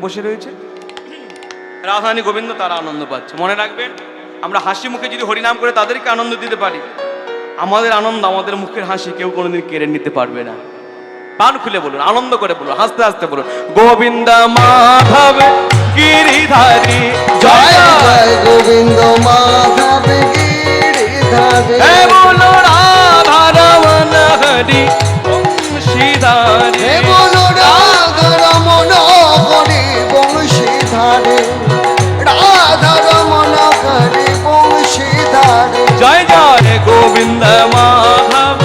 বসে রয়েছে, রাধারানী গোবিন্দ তারা আনন্দ পাচ্ছে। মনে রাখবেন, আমরা হাসি মুখে যদি হরিনাম করে তাদেরকে আনন্দ দিতে পারি, আমাদের আনন্দ, আমাদের মুখের হাসি কেউ কোনোদিন কেড়ে নিতে পারবে না। প্রাণ খুলে বলুন, আনন্দ করে বলুন, হাসতে হাসতে বলুন, গোবিন্দ মাধব গিরিধারী জয় জয় গোবিন্দ মাধব গিরিধারী। বলো রাধা রমন হরি বংশীধারী, বলো রাধা রমন হরি বংশীধারী, রাধা রমন হরি বংশীধারী। জয় জয় গোবিন্দ মাধব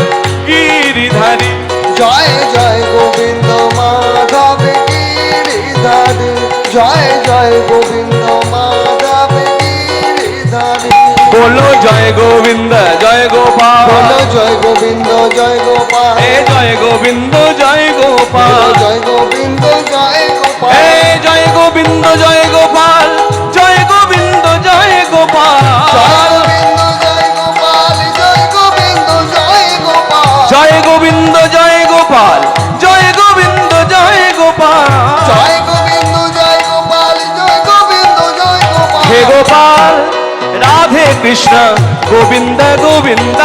গিরিধারী জয় জয় গোবিন্দ মাধব গিরিধারী, জয় জয় গোবিন্দ মাধব গিরিধারী। বলো জয় গোবিন্দ জয় গোপাল, বলো জয় গোবিন্দ জয় গোপাল, হে জয় গোবিন্দ জয় গোপাল, জয় গোবিন্দ জয় গোপাল, হে জয় গোবিন্দ জয় গোপাল, জয় গোবিন্দ জয় গোপাল, জয় গোবিন্দ জয় গোপাল, জয় গোবিন্দ জয় গোপাল, জয় গোবিন্দ জয় গোপাল, জয় গোবিন্দ জয় গোপাল, জয় গোবিন্দ জয় গোপাল, জয় গোবিন্দ জয় গোপাল। হে গোপাল রাধে কৃষ্ণ গোবিন্দ গোবিন্দ,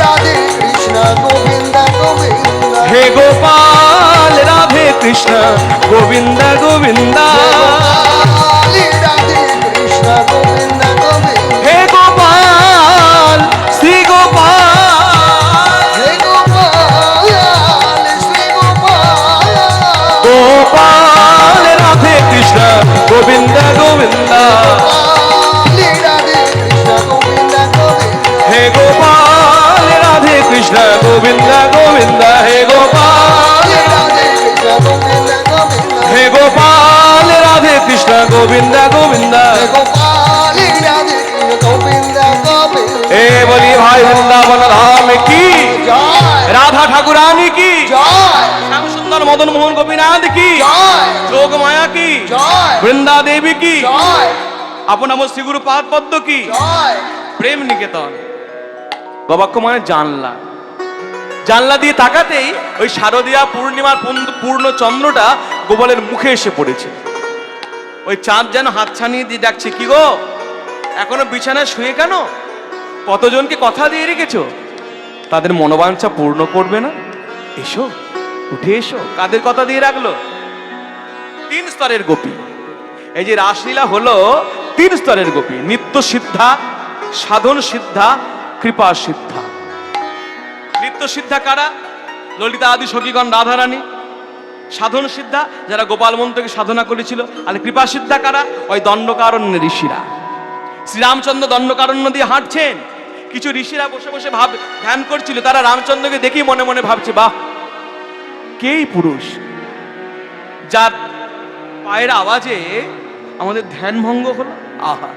রাধে কৃষ্ণ গোবিন্দ গোবিন্দ, হে গোপাল রাধে কৃষ্ণ গোবিন্দ গোবিন্দ, রাধে কৃষ্ণ গোবিন্দ গোবিন্দ, হে গোপাল শ্রী গোপাল, হে গোপাল শ্রী গোপাল, গোপাল রাধে কৃষ্ণ গোবিন্দ গোবিন্দ, রাধে কৃষ্ণ গোবিন্দ গোবিন্দ, হে গোপাল রাধে কৃষ্ণ গোবিন্দ গোবিন্দ, হে গোপাল, রাধে কৃষ্ণ গোবিন্দ গোবিন্দ, হে গোপাল রাধে কৃষ্ণ গোবিন্দ গোবিন্দ। গোপাল রাধে কৃষ্ণ গোবিন্দ গোবিন্দ। এ বলি ভাই বৃন্দাবন ধাম কি জয় রাধা ঠাকুরানী কি, জয় শ্যাম সুন্দর মদন মোহন গোপীনাথ কি, জয় যোগ মায়া কি, জয় বৃন্দা দেবী কি, জয় আপন আমার শ্রীগুরু পাদ পদ্ম কি, জয়। প্রেম নিকেতন। বাবাক্য মানে জানলা, জানলা দিয়ে তাকাতেই ওই শারদীয়া পূর্ণিমার পূর্ণ চন্দ্রটা গোপালের মুখে এসে পড়েছে। ওই চাঁদ যেন হাত ছানিয়ে দিয়ে ডাকছে, কি গো এখনো বিছানায় শুয়ে কেন? কতজনকে কথা দিয়ে রেখেছো, তাদের মনোবাঞ্ছা পূর্ণ করবে না? এসো, উঠে এসো। কাদের কথা দিয়ে রাখলো? 3 স্তরের গোপী। এই যে রাসলীলা হলো 3 স্তরের গোপী, নিত্য সিদ্ধা, সাধন সিদ্ধা, কৃপা সিদ্ধা। নিত্য সিদ্ধা কারা? ললিতা আদি সখীগণ রাধারানী। সাধন সিদ্ধা যারা গোপাল মন্ত্রকে সাধনা করেছিল। আর কৃপা সিদ্ধা কারা? ওই দণ্ডকারণ্য ঋষিরা। শ্রীরামচন্দ্র দণ্ডকারণ্য দিয়ে হাঁটছেন, কিছু ঋষিরা বসে বসে ধ্যান করছিল। তারা রামচন্দ্রকে দেখি মনে মনে ভাবছে, বাহ, কেই পুরুষ যার পায়ের আওয়াজে আমাদের ধ্যান ভঙ্গ হলো। আহা,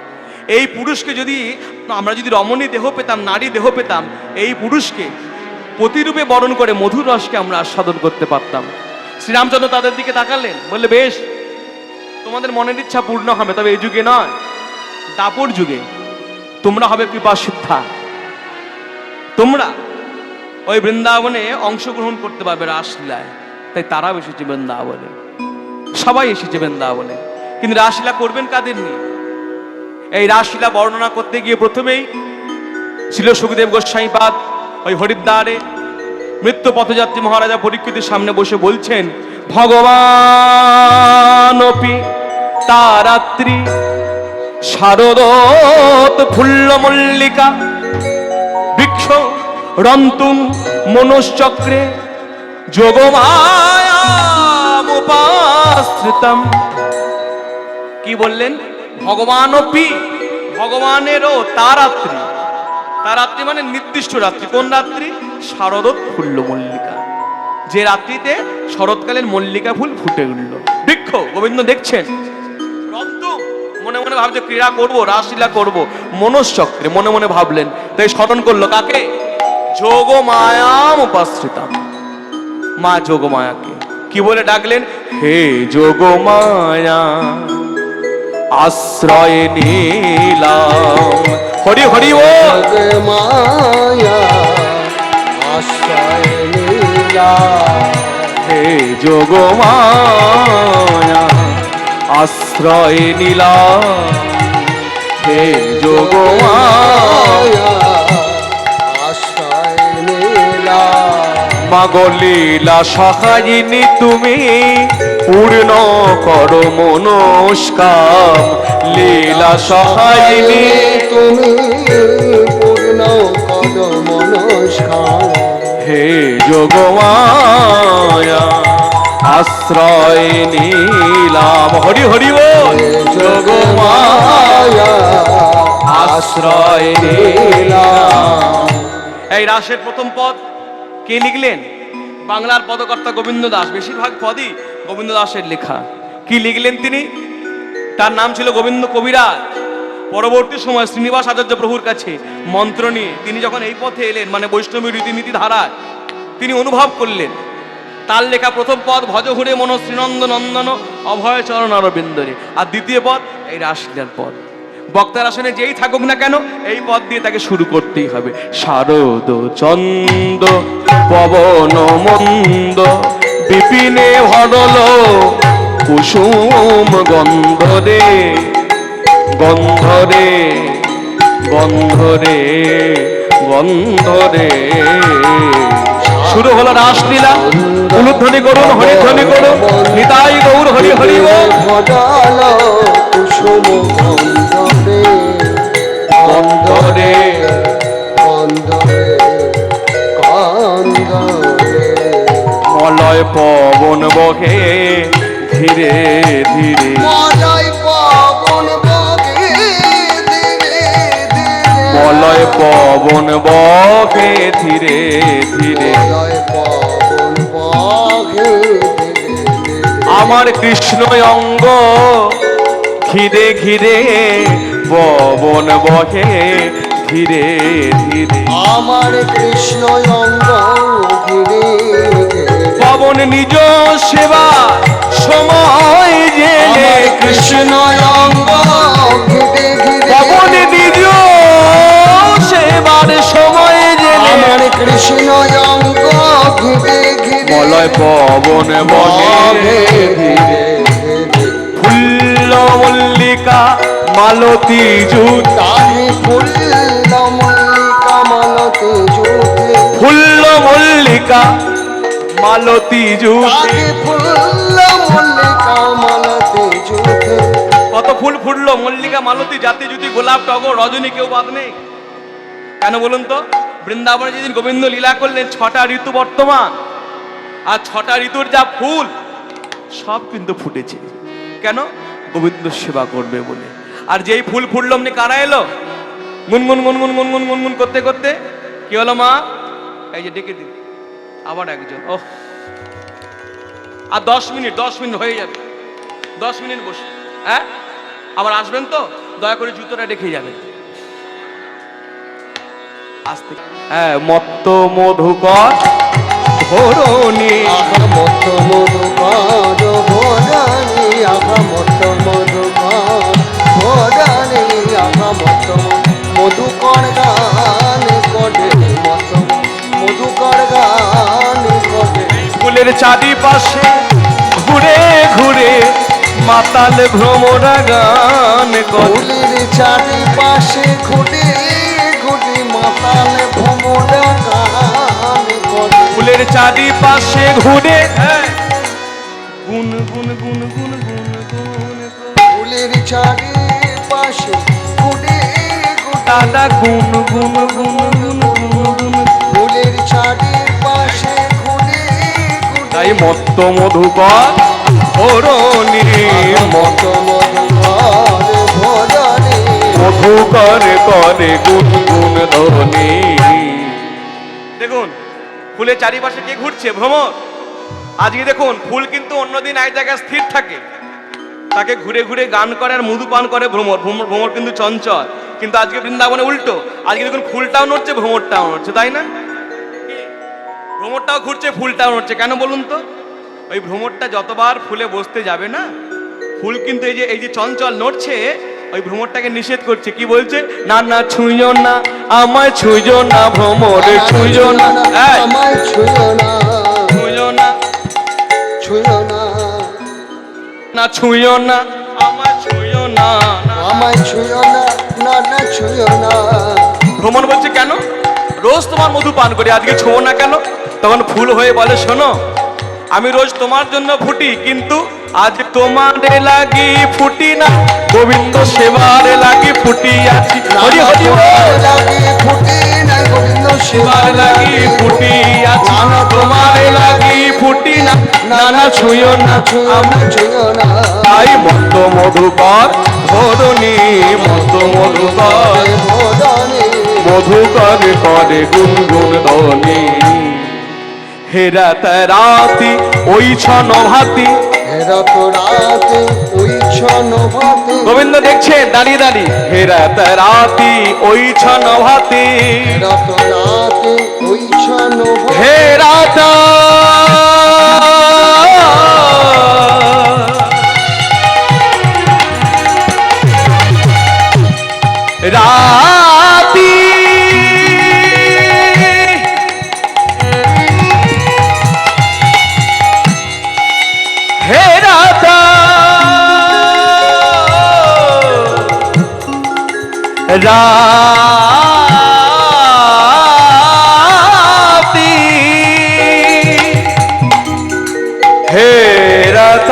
এই পুরুষকে যদি আমরা রমণী দেহ পেতাম, নারী দেহ পেতাম, এই পুরুষকে প্রতিরূপে বরণ করে মধুর রসকে আমরা আস্বাদন করতে পারতাম। শ্রীরামচন্দ্র তাদের দিকে তাকালেন, বললে, বেশ, তোমাদের মনের ইচ্ছা পূর্ণ হবে, তবে এই যুগে নয়, দাপর যুগে তোমরা হবে কৃপা সিদ্ধা। তোমরা ওই বৃন্দাবনে অংশগ্রহণ করতে পারবে রাসলীলায়। তাই তারাও এসেছে বৃন্দাবনে, সবাই এসেছে বৃন্দাবনে। কিন্তু রাসলীলা করবেন কাদের নিয়ে? এই রাসলীলা বর্ণনা করতে গিয়ে প্রথমেই ছিল সুখদেব গোস্বামীপাদ ওই হরিদ্বারে মৃত্যু পথযাত্রী মহারাজা পরীক্ষিতের সামনে বসে বলছেন, ভগবানপি তারাত্রি শারদত ফুল্ল মল্লিকা বৃক্ষ রন্তুং মনশ্চক্রে যোগমায়ামুপাশ্রিতম। কি বললেন? ভগবানপি, ভগবানেরও তারাত্রি। তারাত্রি মানে নির্দিষ্ট রাত্রি। কোন রাত্রি? শারদত ফুল্ল মল্লিকা, যে রাত্রিতে শরৎকালের মল্লিকা ফুল ফুটে উঠল। বৃক্ষ, গোবিন্দ দেখছেন। রন্তুং, মনে মনে ভাবছে ক্রীড়া করব, রাসলীলা করব। মনশ্চক্রে, মনে মনে ভাবলেন। তাই স্মরণ করলো কাকে? যোগমায়াম উপাশ্রিতাম, মা যোগমায়াকে। কি বলে ডাকলেন? হে যোগমায়া আশ্রয় নিলাম। হরি হরি ও মায়া আশ্রয় নীলা, হে যোগমায়া আশ্রয় নিলাম হে যোগমায়া আশ্রয় নিলাম মাগো লীলা সহায়িনী তুমি পূর্ণ করো মনস্কাম লীলা সহায়িনী তুমি পূর্ণ করো মনস্কাম হে যোগমায়া আশ্রয় নিলাম হরি হরি বল যোগমায়া আশ্রয় নিলাম। এই রাসের প্রথম পদ কে লিখলেন? বাংলার পদকর্তা গোবিন্দ দাস। বেশিরভাগ পদই গোবিন্দ দাসের লেখা। কি লিখলেন তিনি? তার নাম ছিল গোবিন্দ কবিরাজ। পরবর্তী সময় শ্রীনিবাস আচার্য প্রভুর কাছে মন্ত্র নিয়ে তিনি যখন এই পথে এলেন, মানে বৈষ্ণবী রীতিনীতি ধারায়, তিনি অনুভব করলেন। তার লেখা প্রথম পদ ভজ ঘুরে মন শ্রীনন্দ নন্দন অভয় চরণ অরবিন্দরে, আর দ্বিতীয় পদ এই রাসলীলার পদ। বক্তার আসনে যেই থাকুক না কেন এই পদ দিয়ে তাকে শুরু করতেই হবে। শারদ চন্দ পবন মন্দ বিপিনে ভরল কুসুম গন্ধরে গন্ধরে গন্ধরে গন্ধরে। শুরু হলো রাসলীলা। উলুধ্বনি করুন, হরিধ্বনি করুন, নিতাই গৌর হরি হরি বল। ভজাল কুসুম গন্ধরে গন্ধরে গন্ধরে গন্ধরে মলয় পবন বহে ধীরে ধীরে মলয় পবন বগে ধীরে ধীরে মলয় পবন বহে ধীরে ধীরে। মলয় পবন বগে ধীরে ধীরে আমার কৃষ্ণ অঙ্গ ঘিরে ঘিরে পবন বহে ধীরে ধীরে। আমার কৃষ্ণ অঙ্গ ঘিরে ঘিরে পবন নিজ সেবা সময় জেনে আমার কৃষ্ণ কৃষ্ণ অঙ্গ ঘিরে ঘিরে পবন নিজ সেবার সময় জেনে আমার কৃষ্ণ অঙ্গ ঘিরে ঘিরে মলয় পবন বহে ধীরে ধীরে ফুল্ল মল্লিকা মালতী জুত তাহে ফুল্ল মল্লিকা মালতে জুতে ফুল্ল মল্লিকা মালতী জুত। তাহে ফুল্ল মল্লিকা মালতে জুতে কত ফুল ফুটলো, মল্লিকা মালতী জাতি জুতি গোলাপ টগর রজনী, কেউ বাদ নেই। কেন বলুন তো? বৃন্দাবনে যেদিন গোবিন্দ লীলা করলেন 6টা ঋতু বর্তমান, আর 6টা ঋতুর যা ফুল সব কিন্তু ফুটেছে। কেন? গোবিন্দ সেবা করবে বলে। আর যেই ফুল ফুটলো অমনি কারা এলো গুনগুন গুনগুন গুনগুন গুনগুন করতে করতে। কি হলো মা? এই যে ডেকে দিন আবার একজন। ওহ, আর 10 মিনিট হয়ে যাবে। 10 মিনিট বসে, হ্যাঁ আবার আসবেন তো? দয়া করে জুতোটা রেখে যাবেন। আসতে হ্যাঁ মত্ত মধুকর ধরণী আহা মত মধুকর ভোরানি আহা মত মধুকর ভোরানি আহা মত মধুকর গান করে মত মধুকর গান করে ফুলের চারিপাশে ঘুরে ঘুরে মাতাল ভ্রমরা গান করে। ফুলের চারিপাশে ঘুরে ঘুরে মাতাল ভ্রমরা গান করে ফুলের চারিপাশে ঘুরে গুন গুন গুন গুন গুন গুন গুন। ফুলের চারিপাশে ঘুরে ঘুরে দাদা গুন গুন গুন গুন গুন গুন। ফুলের চারিপাশে ঘুরে ঘুরে তাই মত্ত মধুকর ধরণী মত মধুকর ভোজনে মধুকর করে গুন গুন ধ্বনি। দেখুন ফুলের চারিপাশে কে ঘুরছে? ভ্রমর। আজকে দেখুন ফুল কিন্তু অন্যদিন এক জায়গায় স্থির থাকে, তাকে ঘুরে ঘুরে গান করে আর মধু পান করে ভ্রমর। ভ্রমর কিন্তু চঞ্চল, কিন্তু আজকে বৃন্দাবনে উল্টো। আজকে দেখুন ফুলটাও নড়ছে, ভ্রমরটাও নড়ছে, তাই না? ভ্রমরটাও ঘুরছে, ফুলটাও নড়ছে। কেন বলুন তো? ওই ভ্রমরটা যতবার ফুলে বসতে যাবে না, ফুল কিন্তু এই যে চঞ্চল নড়ছে, ওই ভ্রমরটাকে নিষেধ করছে। কি বলছে? না না ছুঁইও না আমায়, ছুঁইও না ভ্রমরে, ছুঁইও না, এই, আমায় ছুঁয়ো না ছুঁইও না, ছুঁয়ো না না ছুঁইও না আমায় ছুঁয়ো না। আমায় ছুঁয়ো না, না না ছুঁয়ো না। ভ্রমণ বলছে কেন রোজ তোমার মধু পান করি, আজকে ছোঁবো না কেন? তখন ফুল হয়ে বলে শোনো, আমি রোজ তোমার জন্য ফুটি, কিন্তু আজ তোমার লাগি ফুটি না, গোবিন্দ সেবার লাগি ফুটি আছি। হরি হরি বল। লাগি ফুটি নাই গোবিন্দ সেবার লাগি ফুটি আছি, তোমার লাগি ফুটি না, নানা ছুঁয়ো না আমায় ছুঁয়ো না। তাই মত মধুকর ধরণী, মত মধুকর ভোদনে মধুকর করে গুনগুন ধ্বনি। হেরাত রাতি ওই ছন ভাতি। রাত রাতে ওই ছন ভাতে। গোবিন্দ দেখছে দাঁড়িয়ে দাঁড়িয়ে, হেরাত রাতি ওই ছন ভাতি। রাত রাতে ওই ছন ভাতে। হেরাত রাতি হেরাত রাতি হেরাত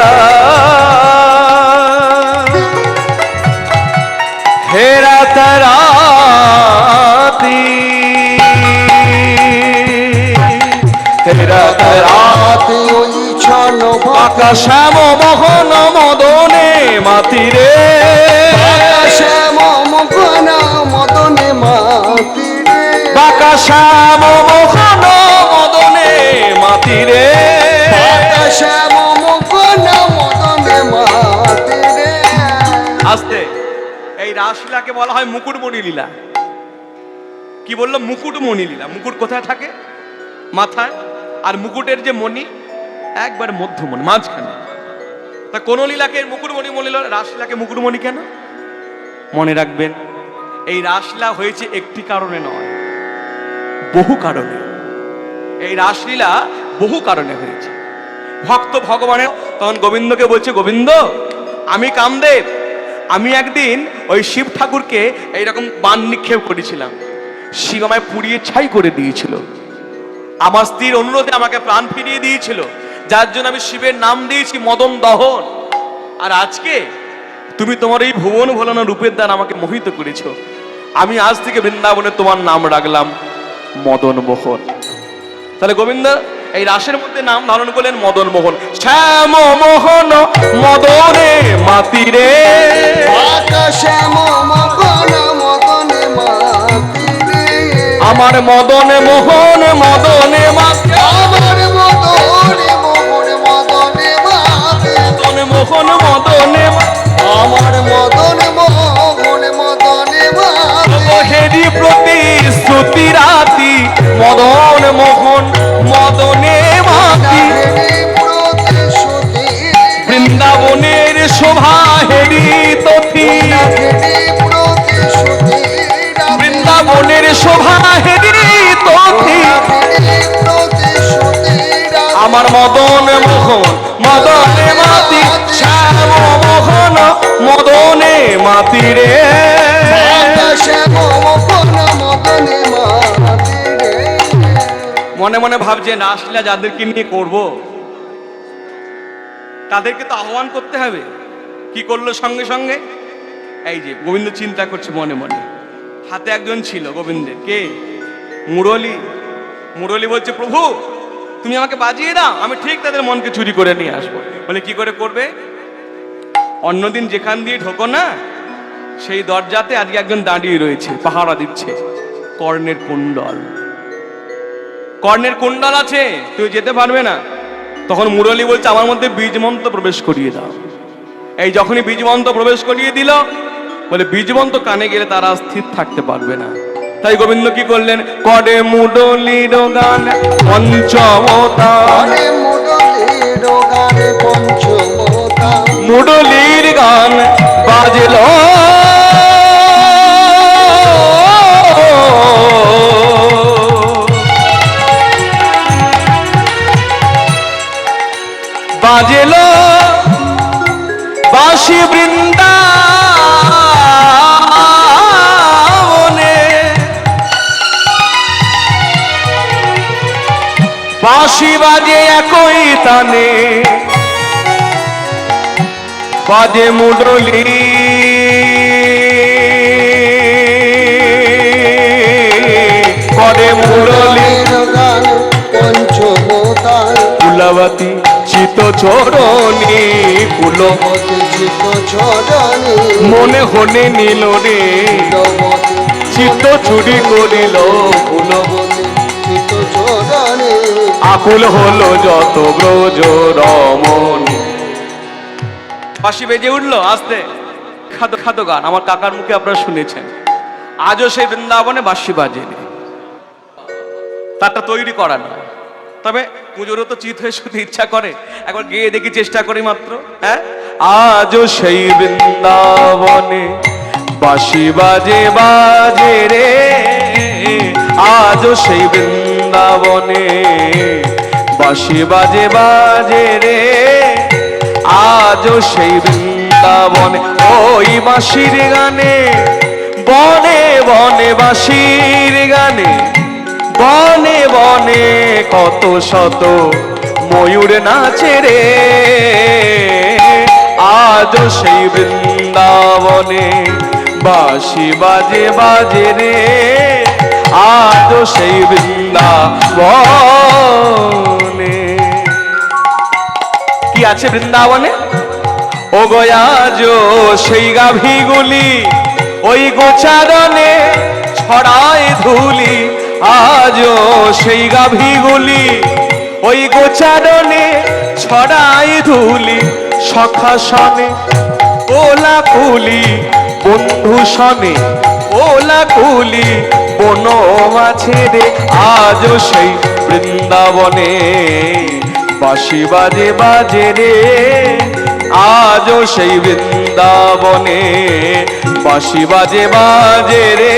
হেরাত রাতি হেরাত রাতে ওই ছন ভাতে। আকাশাম মোহন মদনে মাতিরে। শ্যাম মুখন মদনে মাতিরে। আকাশাম মোহন মদনে মাতিরে। শ্যাম মুখন মদনে মাতিরে। আস্তে, এই রাসলীলাকে বলা হয় মুকুটমণি লীলা। কি বললো? মুকুটমণি লীলা। মুকুট কোথায় থাকে? মাথায়। আর মুকুটের যে মণি একবার মধ্যমণি মাঝখানে। তা কোন লীলাকে মুকুটমণি বলিল, রাসলীলাকে মুকুটমণি কেন? মনে রাখবেন, এই রাসলীলা হয়েছে একটি কারণে নয়, বহু কারণে। এই রাসলীলা বহু কারণে হয়েছে। ভক্ত ভগবানের তখন গোবিন্দকে বলছে, গোবিন্দ আমি কামদেব, আমি একদিন ওই শিব ঠাকুরকে এইরকম বান নিক্ষেপ করেছিলাম, শিব আমায় পুড়িয়ে ছাই করে দিয়েছিল, আমার স্ত্রীর অনুরোধে আমাকে প্রাণ ফিরিয়ে দিয়েছিল, যার জন্য আমি শিবের নাম দিয়েছি মদন দহন। আর আজকে তুমি তোমার এই ভুবন ভোলানো রূপের দ্বারা আমাকে মোহিত করেছ, আমি আজ থেকে বৃন্দাবনে তোমার নাম রাখলাম মদন মোহন। তাহলে গোবিন্দ এই রাসের মধ্যে নাম ধারণ করলেন মদন মোহন। শ্যাম মোহন মদনে মাতিরে। শ্যাম মুখন মদনে মাতিরে। আমার মদনে মোহন মদনে মাতি। আমার মদনে মোহন মদনে মাতে। মদনে মোহন মদনে মাতি। আমার মদনে মোহন মদনে মাতে। হেরি প্রতিশ্রুতি রাতি মদন মোহন মদনে মাতি। বৃন্দাবনের শোভা হেরি তথি। বৃন্দাবনের শোভা হেরি তথি। আমার মদন মোহন মদনে মাতি। শ্যাম মোহন মদনে মাতি রে। মনে মনে ভাবছে রাসলীলা যাদেরকে নিয়ে করব তাদেরকে তো আহ্বান করতে হবে। কি করলো সঙ্গে সঙ্গে? এই যে গোবিন্দ চিন্তা করছে মনে মনে, হাতে একজন ছিল গোবিন্দের, কে? মুরলী। মুরলী বলছে, প্রভু তুমি আমাকে বাজিয়ে দাও, আমি ঠিক তাদের মনকে চুরি করে নিয়ে আসবো। বলে কি করে করবে? অন্যদিন যেখান দিয়ে ঢোকো না, সেই দরজাতে আজকে একজন দাঁড়িয়ে রয়েছে, পাহারা দিচ্ছে, কর্ণের কুণ্ডল। কর্ণের কুণ্ডল আছে, তুই যেতে পারবে না। তখন মুরলী বলছে, আমার মধ্যে বীজ মন্ত্র প্রবেশ করিয়ে দাও। এই যখনই বীজ মন্ত্র প্রবেশ করিয়ে দিল, বলে বীজ মন্ত্র কানে গেলে তারা স্থির থাকতে পারবে না। তাই গোবিন্দ কি করলেন? করে মুরলীর গান পঞ্চমতা। মুরলীর গান বাজল, বাজল বাঁশি বৃন্দ বাঁশি বাজে একই তানে, বাজে মুরলি করে মুরলি গান পঞ্চমতাল কুলবতী চিত চরণী কুলবতী চিত ছড়ানি মনে হনে নিল রে কুলবতী চিত্ত চুরি করিল কুলবতী চিত ছড়ানি আকুল হলো যত ব্রজ রমণ। বাঁশি বেজে উঠলো আস্তে, খাদো খাদো গান আমার কাকার মুখে আপনারা শুনেছেন। আজও সেই বৃন্দাবনে বাঁশি বাজেনি, তারটা তৈরি করা নয়। তবে পুজোরও তো চিত হয়ে শুধু ইচ্ছা করে একবার গেয়ে দেখি, চেষ্টা করি মাত্র। হ্যাঁ, আজও সেই বৃন্দাবনে বাঁশি বাজে বাজে রে, আজও সেই বৃন্দাবনে বাঁশি বাজে বাজে রে, আজও সেই বৃন্দাবনে ওই বাঁশির গানে, বনে বনে বাঁশির গানে, বনে বনে কত শত ময়ূর নাচে রে, আজও সেই বৃন্দাবনে বাঁশি বাজে বাজে রে, আজও সেই বৃন্দাবনে। কি আছে বৃন্দাবনে? ও গয়াজো সেই গাভীগুলি ওই গোচারণে ছড়ায় ধুলি, আজও সেই গাভীগুলি ওই গোচারণে ছড়ায় ধুলি, সখা সনে ওলা কুলি বন্ধু সনে ওলা কুলি বন মাছে রে, আজও সেই বৃন্দাবনে বাঁশি বাজে বাজে রে, আজও সেই বৃন্দাবনে বাঁশি বাজে বাজে রে,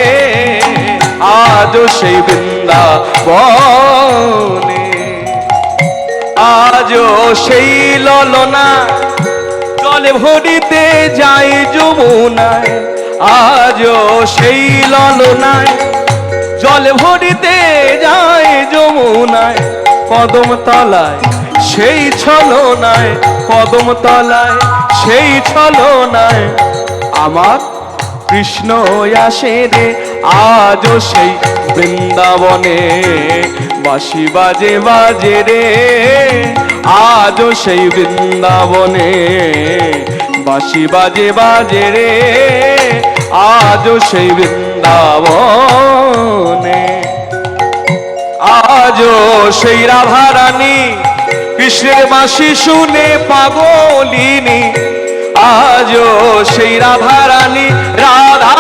আজও সেই বৃন্দাবনে। আজও সেই ললনা জলে ভরিতে যায় যমুনায়, আজও সেই ললনায় জলে ভরিতে যায় যমুনায়, কদম তলায় সেই ছলনায়, কদম তলায় সেই ছলনায় আমার কৃষ্ণ আসে রে, আজও সেই বৃন্দাবনে বাঁশি বাজে বাজে রে, আজও সেই বৃন্দাবনে বাঁশি বাজে বাজে রে, আজও সেই বৃন্দাবনে। আজও সেই রাধারানী কৃষ্ণের বাঁশি শুনে পাগলিনী, আজও সেই রাধারানী রাধা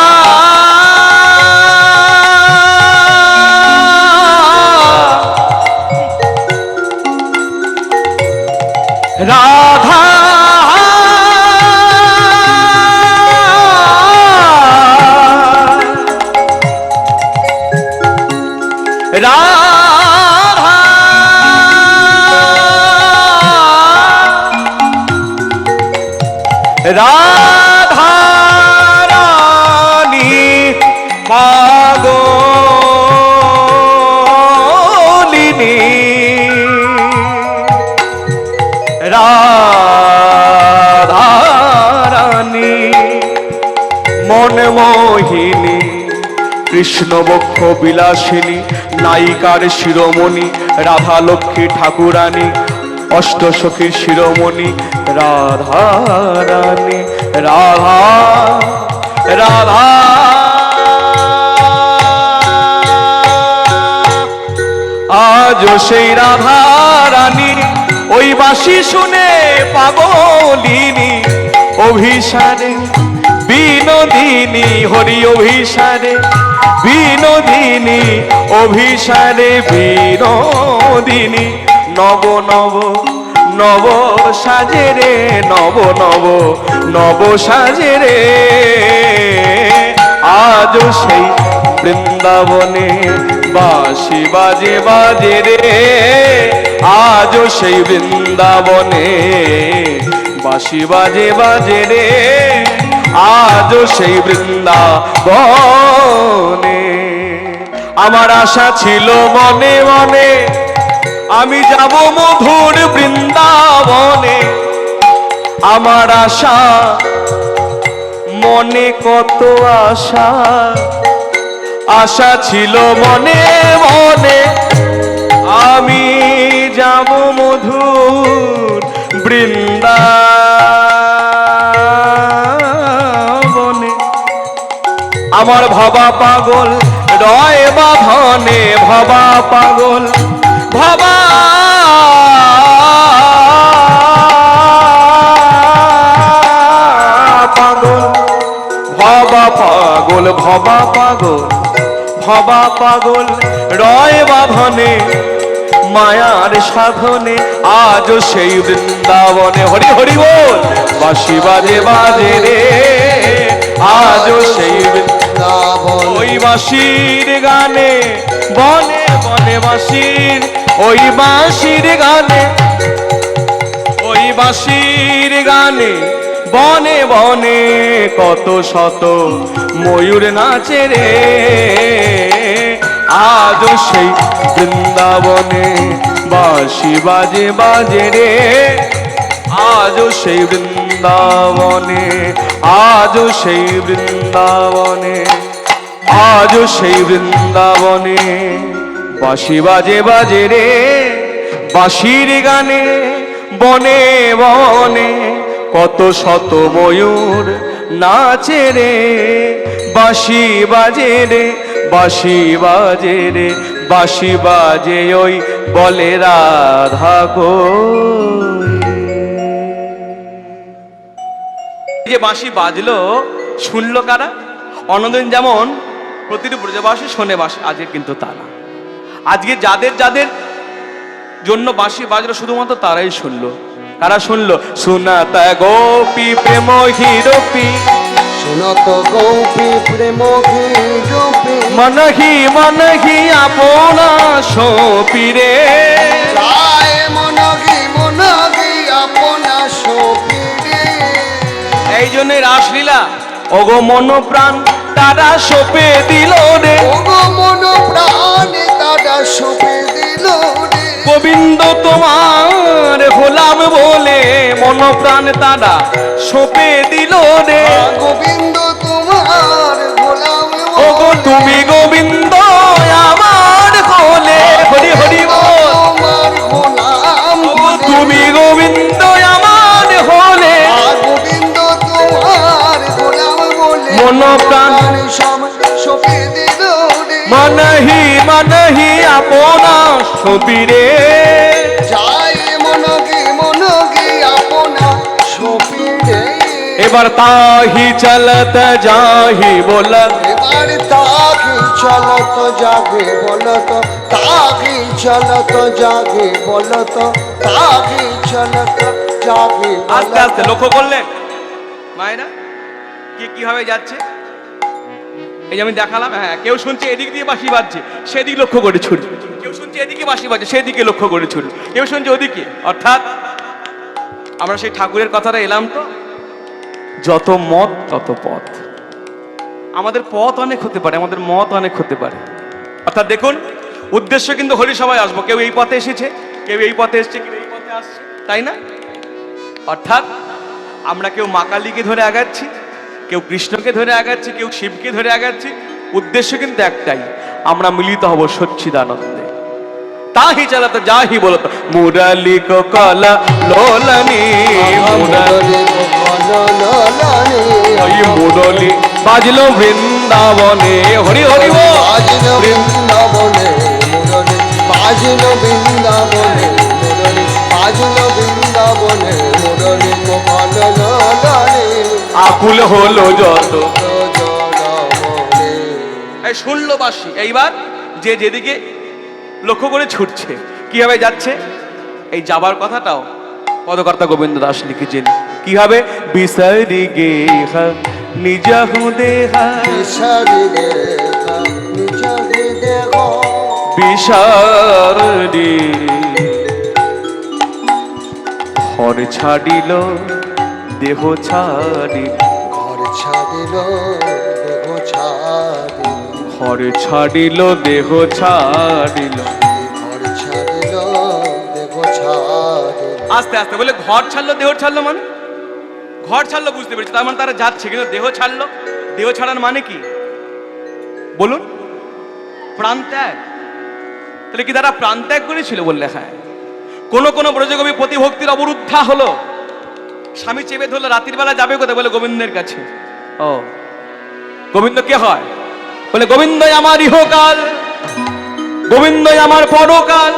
রাধা রাধা রাধা রানী পাগলিনী, রাধা রানী মন মোহিনী, কৃষ্ণ বক্ষ বিলাসিনী, নায়িকার শিরোমণি রাধা লক্ষ্মী ঠাকুরানী, অষ্টসখীর শিরোমণি রাধা রানী, রাধা রাধা আজও সেই রাধা রানী ওই বাঁশি শুনে পাগলিনী, অভিসারে বিনোদিনী হরি অভিসারে বিনোদিনী, অভিসারে বিনোদিনী, নব নব নব সাজে রে, নব নব নব সাজে রে, আজও সেই বৃন্দাবনে বাঁশি বাজে বাজে রে, আজও সেই বৃন্দাবনে বাঁশি বাজে বাজে রে, আজও সেই বৃন্দাবনে। আমার আশা ছিল মনে মনে, আমি যাব মধুর বৃন্দাবনে, আমার আশা মনে কত আশা, আশা ছিল মনে মনে, আমি যাব মধুর বৃন্দাবনে। আমার ভবা পাগল রয় বাঁধনে, ভবা পাগল ভবা পাগল, ভবা পাগল, ভবা পাগল, ভবা পাগল রয় বাঁধনে, মায়ার সাধনে আজও সেই বৃন্দাবনে। হরি হরি বল, বাঁশি বাজে বাজে রে আজও সেই বৃন্দাবন। ওই বাঁশির গানে বনে বনে বাঁশির, ওই বাঁশির গানে, ওই বাঁশির গানে বনে বনে কত শত ময়ূর নাচে রে আজও সেই বৃন্দাবনে, বাঁশি বাজে বাজে রে আজও সেই বৃন্দাবনে, আজও সেই বৃন্দাবনে, আজও সেই বৃন্দাবনে বাঁশি বাজে বাজে রে, বাঁশির গানে বনে বনে কত শত ময়ূর নাচে রে, বাঁশি বাজে রে, বাঁশি বাজে রে, বাঁশি বাজে ওই বলে রাধা কই। যে বাঁশি বাজলো শুনলো কারা? অন্যদিন যেমন প্রতিটি ব্রজবাসী শোনে বাঁশি, আজকে কিন্তু তা না। আজকে যাদের যাদের জন্য বাঁশি বাজলো শুধুমাত্র তারাই শুনলো। কারা শুনলো? শোনাতা গোপী প্রেম হিরোপি, শুনত গোপী প্রেম হিরোপি, মনহি মনহি আপনা সোপিরে, রায় মনগি মনগি আপনা সোপিরে। এই জন্য রাসলীলা ওগো মন প্রাণ তারা সোপে দিল রে, ওগো মন প্রাণ তারা সোপে দিল রে। গোবিন্দ তোমার হলাম বলে মন প্রাণ তারা সোপে দিল রে, গোবিন্দ তোমার গোলাম ওগো তুমি গোবিন্দ আমার হলে, হরি হরি বল, তোমার গোলাম ওগো তুমি গোবিন্দ আমার হলে, গোবিন্দ তোমার গোলাম বলে মন প্রাণ সোপে দিল রে। মনহি মনহি আপনা সোপিরে, যাই মনগি মনগি আপনা সোপিরে। এবার তাহি চলত যাহি বলত, এবার তাকি চলত জাগে বলত, তাকি চলত জাগে বলত, তাকি চলত জাগে আস্তে আস্তে লক্ষ্য করলেন মায়েরা কি কিভাবে যাচ্ছে? এই যে আমি দেখালাম, হ্যাঁ কেউ শুনছে এদিক দিয়ে বাঁশি বাজছে সেদিক লক্ষ্য করে ছুটবে, কেউ শুনছে এদিকে বাঁশি বাজছে সেদিকে লক্ষ্য করে ছুটবে, কেউ শুনছে ওদিকে। অর্থাৎ আমরা সেই ঠাকুরের কথাটা এলাম তো, যত মত তত পথ। আমাদের পথ অনেক হতে পারে, আমাদের মত অনেক হতে পারে। অর্থাৎ দেখুন উদ্দেশ্য কিন্তু হরিসভায় আসবো, কেউ এই পথে এসেছে, কেউ এই পথে এসছে, কেউ এই পথে আসছে, তাই না? অর্থাৎ আমরা কেউ মা কালীকে ধরে আগাচ্ছি, কেউ কৃষ্ণকে ধরে আগাচ্ছি, কেউ শিবকে ধরে আগাচ্ছি, উদ্দেশ্য কিন্তু একটাই, আমরা মিলিত হব সচ্চিদানন্দে। তাহি চালাতে যাহি বলতো মুরালি কো কলা লোলনি, মুরালি ওই মুরলি বাজলো বৃন্দাবনে, হরি হরি বল, বাজলো বৃন্দাবনে মুরলি, বাজলো বৃন্দাবনে মুরলি, বাজলো বৃন্দাবনে মুরলি গোপাল লালনে। আকুল হলো যত জনমনে। এই শুনলো বাঁশি। এইবার যে যেদিকে লক্ষ্য করে ছুটছে কিভাবে যাচ্ছে, এই যাবার কথাটাও পদকর্তা গোবিন্দ দাস লিখেছেন কিভাবে? বিসারি গেহা নিজহু দেহা, বিসারি গেহা নিজহু দেহা, বিসারি ঘর ছাড়িল দেহ ছাড়ি, ঘর ছাড়িল দেহ ছাড়িল, ঘর ছাড়িল দেহ ছাড়িল, ঘর ছাড়িল আস্তে আস্তে বলে ঘর ছাড়লো দেহ ছাড়লো মানে ঘর ছাড়লো বুঝতে পেরেছি, তার মানে তারা যাচ্ছে, কিন্তু দেহ ছাড়লো, দেহ ছাড়ার মানে কি বলুন? প্রাণ ত্যাগ। তাহলে কি তারা প্রাণ ত্যাগ করেছিল? বললে হ্যাঁ। কোন কোন ব্রজকবি প্রতিভক্তির অবরুদ্ধা হলো, স্বামী চেপে ধরলো, রাত্রির বেলা যাবে কোথায়? বলে গোবিন্দের কাছে। ও গোবিন্দ কে হয়? বলে গোবিন্দই আমার ইহকাল, গোবিন্দই আমার পরকাল,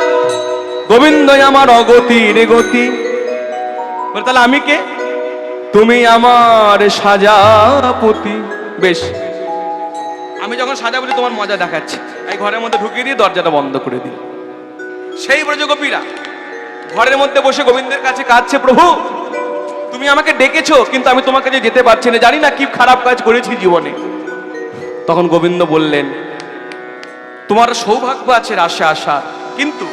গোবিন্দই আমার অগতির গতি। বলে তাহলে আমি কে? তুমি আমার সাজাপতি। বেশ, আমি যখন সাজাপতি তোমার মজা দেখাচ্ছি, এই ঘরের মধ্যে ঢুকিয়ে দিয়ে দরজাটা বন্ধ করে দিই। সেই ব্রজগোপীরা ঘরের মধ্যে বসে গোবিন্দের কাছে কাঁদছে, প্রভু তুমি আমাকে ডেকেছো, কিন্তু আমি তোমার কাছে যেতে পারছি না, জানি না কি খারাপ কাজ করেছি জীবনে। তখন গোবিন্দ বললেন, তোমার সৌভাগ্য আছে রাশে আসা, কিন্তু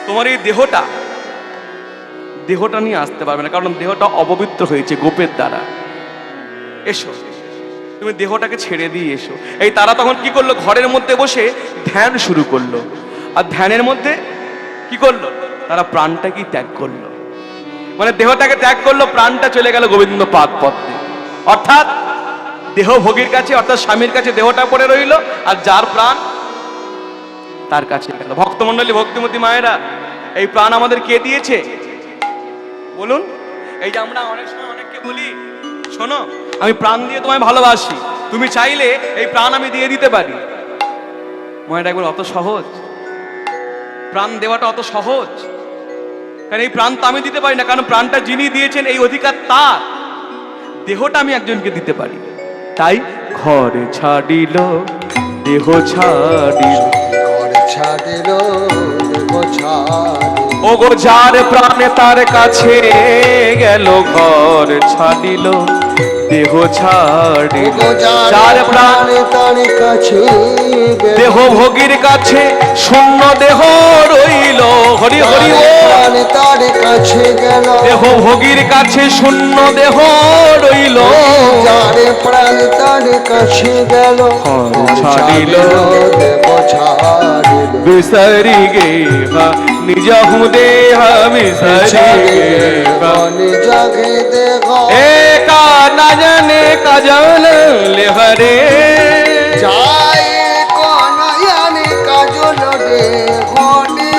তোমার এই দেহটা নিয়ে আসতে পারবে না, কারণ দেহটা অপবিত্র হয়েছে গোপের দ্বারা। এসো, তুমি দেহটাকে ছেড়ে দিয়ে এসো। এই তারা তখন কি করলো? ঘরের মধ্যে বসে ধ্যান শুরু করলো, আর ধ্যানের মধ্যে কি করলো? তারা প্রাণটাকেই ত্যাগ করলো, মানে দেহটাকে ত্যাগ করলো, প্রাণটা চলে গেল গোবিন্দ পাদ পদ্মে। অর্থাৎ দেহ ভোগীর কাছে, অর্থাৎ স্বামীর কাছে দেহটা পড়ে রইল, আর যার প্রাণ তার কাছে গেল। ভক্তমণ্ডলী, ভক্তিমতী মায়েরা, এই প্রাণ আমাদের কে দিয়েছে বলুন? এই যে আমরা অনেক সময় অনেককে বলি, শোনো আমি প্রাণ দিয়ে তোমায় ভালোবাসি, তুমি চাইলে এই প্রাণ আমি দিয়ে দিতে পারি। মায়েরা একবার, অত সহজ? প্রাণ দেওয়াটা অত সহজ? কারণ এই প্রাণ তো আমি দিতে পারি না, কারণ প্রাণটা যিনি দিয়েছেন এই অধিকার তার। দেহটা আমি একজনকে দিতে পারি। তাই ঘর ছাড়িল দেহ ছাড়িল, ঘর ছাড়িল দেহ ছাড়িল, ও গো যার প্রাণে তার কাছে গেল, ঘর ছাড়িল দেহ ছাড়িল। যার প্রাণে তার কাছে গেল, দেহ ভোগীর কাছে শূন্য দেহ রইল। হরি হরি ও, তার কাছে গেল, দেহ ভোগীর কাছে শূন্য দেহ রইল। যার প্রাণ তার কাছে গেল, ঘর ছাড়িল দেহ ছাড়িল, বিসরি গেহা নিজ দেহ বিসরি গেহা। জাগে দেহ একা না জানে কাজল লেহরে, যায় কনয়ানে কাজল দেহনে।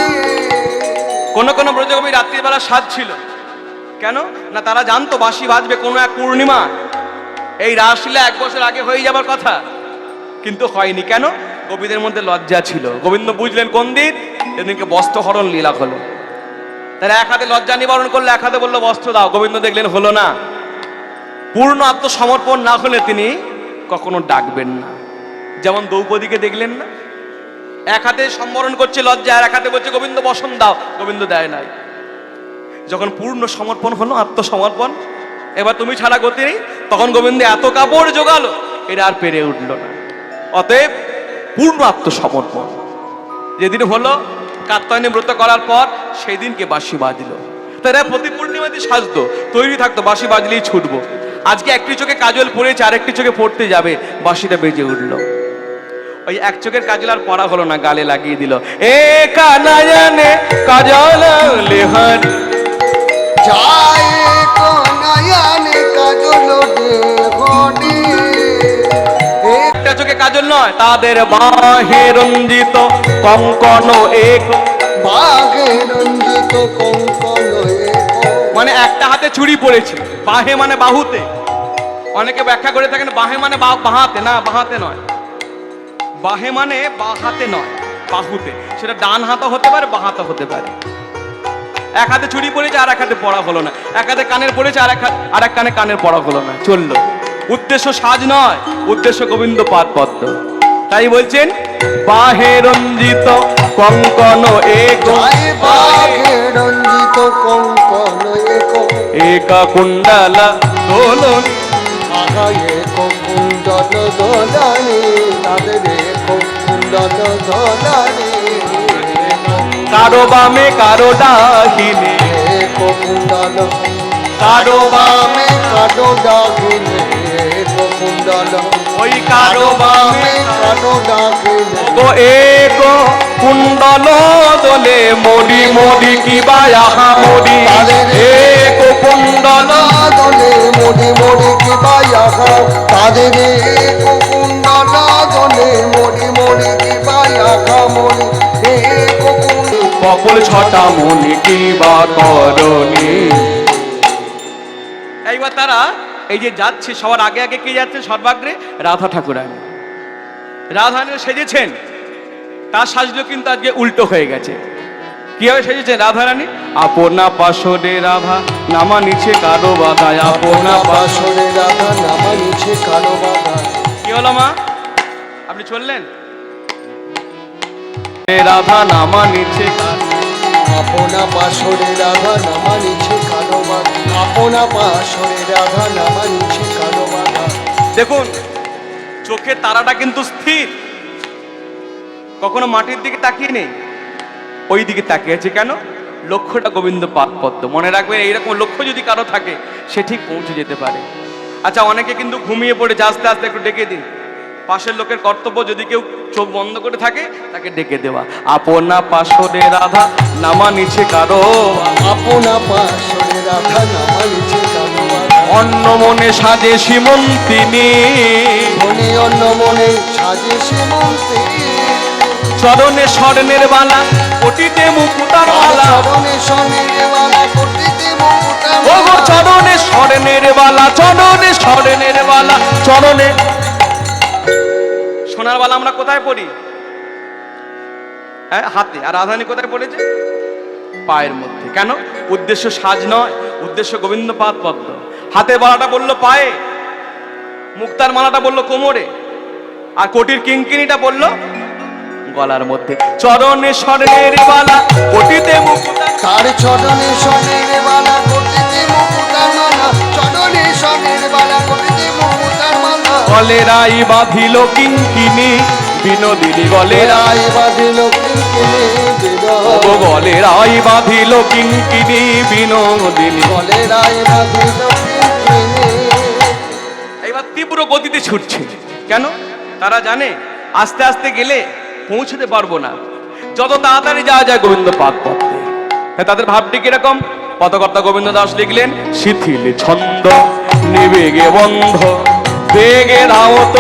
কোন কোন ব্রজকবি রাত্রিবেলা সাজ ছিল, কেন না তারা জানতো বাঁশি বাজবে কোনো এক পূর্ণিমা, এই রাসলীলা 1 বছর আগে হয়ে যাবার কথা, কিন্তু হয়নি। কেন? কবিদের মধ্যে লজ্জা ছিল। গোবিন্দ বুঝলেন কোন দিন? এদিনকে বস্ত্রহরণ লীলা হলো। তারা এক হাতে লজ্জা নিবারণ করলো, এক হাতে বললো বস্ত্র দাও। গোবিন্দ দেখলেন হলো না, পূর্ণ আত্মসমর্পণ না হলে তিনি কখনো ডাকবেন না। যেমন দ্রৌপদীকে দেখলেন না, এক হাতে সম্বরণ করছে লজ্জা, আর এক হাতে বলছে গোবিন্দ বসন দাও, গোবিন্দ দেয় নাই। যখন পূর্ণ সমর্পণ হলো, আত্মসমর্পণ, এবার তুমি ছাড়া গতি নেই, তখন গোবিন্দ এত কাপড় জোগালো, এটা আর পেরে উঠলো না। অতএব পূর্ণ আত্মসমর্পণ যেদিন হলো, কাত্যায়নী ব্রত করার পর সেই দিনকে বাঁশি বাজলো। তারা প্রতি পূর্ণিমাতে সাজতো, তৈরি থাকতো, বাঁশি বাজলেই ছুটবো। আজকে একটি চোখে কাজল পড়েছে, আরেকটি চোখে পড়তে যাবে, বাঁশিটা বেজে উঠলো। ওই এক চোখের কাজল আর পড়া হলো না, গালে লাগিয়ে দিল, এ কানা জানে কাজল লেহান। যায় কনয়ানে কাজল দেহনে। একটা চোখে কাজল নয়, তাদের বাহে রঞ্জিত কঙ্কন এক, বাঘে রঞ্জিত কঙ্কন এক। মানে একটা হাতে চুড়ি পড়েছে, বাহে মানে বাহুতে। অনেকে ব্যাখ্যা করে থাকেন বাহে মানে বাহাতে, না বাহাতে নয়, বাহে মানে বাহাতে নয়, বাহুতে। সেটা ডান হাতও হতে পারে, বাহাতও হতে পারে। এক হাতে চুড়ি পড়েছে, আর এক হাতে পড়া হলো না। এক হাতে কানের পড়েছে, আর এক কানে কানের পড়া হলো না, চললো। উদ্দেশ্য সাজ নয়, উদ্দেশ্য গোবিন্দ পাদ পদ্ম। তাই বলছেন বাহে রঞ্জিত কঙ্কন এক, যায় বাঘে রঞ্জিত কঙ্কন এক। একা কুণ্ডলা দোলন, আগা এক কুণ্ডল দোলানি, তাদের এক কুণ্ডল দোলানি। কারো বামে কারো ডাহিনে, এক কুণ্ডল কারো বামে বামে কাটো ডাকিনে, এক কুণ্ডল ওই কারো বামে কারো ডাকে গো এক কুণ্ডল দোলে মরি মরি কি বাহা মরি এক কুণ্ডল দলে মরি মরি কি বায়াখা তাদের কুকুণ্ডলা দলে মরি মরি কি বায়াখা মরি কপল ছটা মনি কি বা করণী। এইবার তারা এই যে যাচ্ছে সবার আগে আগে কে যাচ্ছে সর্বাগ্রে রাধা ঠাকুরানী। রাধা সেজেছেন, তার সাজলো কিন্তু আজকে উল্টো হয়ে গেছে। কিভাবে সেজেছেন রাধারানী? আপনা পাশরে রাধা নামা নিচে কারো বাধা, আপনা পাশরে রাধা নামা নিচে কালো বাধা। কি হলো মা, আপনি চললেন? রাধা নামা নিচে আপনা পাশরে রাধা নামা নিচে কালো বাধা, আপনা পাশরে রাধা নামা নিচে কালো বাধা। দেখুন চোখের তারাটা কিন্তু স্থির, কখনো মাটির দিকে তাকিয়ে নেই, ওই দিকে তাকিয়ে আছে। কেন? লক্ষ্যটা গোবিন্দ পাদ পদ্ম। মনে রাখবেন, এইরকম লক্ষ্য যদি কারো থাকে সে ঠিক পৌঁছে যেতে পারে। আচ্ছা, অনেকে কিন্তু ঘুমিয়ে পড়ে, আস্তে আস্তে একটু ডেকে দিন। পাশের লোকের কর্তব্য, যদি কেউ চোখ বন্ধ করে থাকে তাকে ডেকে দেওয়া। আপনা পাশরে রাধা নামা নিচে কারো, আপনা পাশরে রাধা নামা নিচে কালো বাধা। অন্য মনে সাজে সীমন্তিনী, মনে অন্য মনে সাজে সীমন্তে, চরণে স্বর্ণের বালা কোটিতে মুকুতার মালা, চরণে স্বর্ণের বালা কোটিতে মুকুতা ও গো চরণে স্বর্ণের বালা, চরণে স্বর্ণের বালা, চরণে সোনার বালা আমরা কোথায় পড়ি? হ্যাঁ, হাতে। আর রাধারানী কোথায় পড়েছে? পায়ের মধ্যে। কেন? উদ্দেশ্য সাজ নয়, উদ্দেশ্য গোবিন্দ পাদ পদ্ম। হাতের বালাটা বললো পায়ে, মুক্তার মালাটা বললো কোমরে, আর কোটির কিঙ্কিনিটা বললো গলার মধ্যে। চরণে স্বর্ণের বালা কোটিতে মুকুতা, তার চরণে স্বর্ণের বালা কোটিতে মুকুতা মালা, চরণে স্বর্ণের বালা কোটিতে মুকুতা মালা। গলেরাই বাঁধিল কিঙ্কিনি বিনোদিনী, গলেরাই রায় বাঁধিল কিঙ্কিনি বিনোদ, ও গলেরাই বাঁধিল কিঙ্কিনি বিনোদিনী। গলে রায় বাঁধিল কিঙ্কিনি। এবার তীব্র গতিতে ছুটছে। কেন? তারা জানে আস্তে আস্তে গেলে পৌঁছতে পারবো না, যত তাড়াতাড়ি যাওয়া যায় গোবিন্দ পাদ পদ্মে। তাদের ভাবটি কিরকম? পদকর্তা গোবিন্দ দাস লিখলেন, শিথিল ছন্দ নিবেগে বন্ধ বেগে ধাওত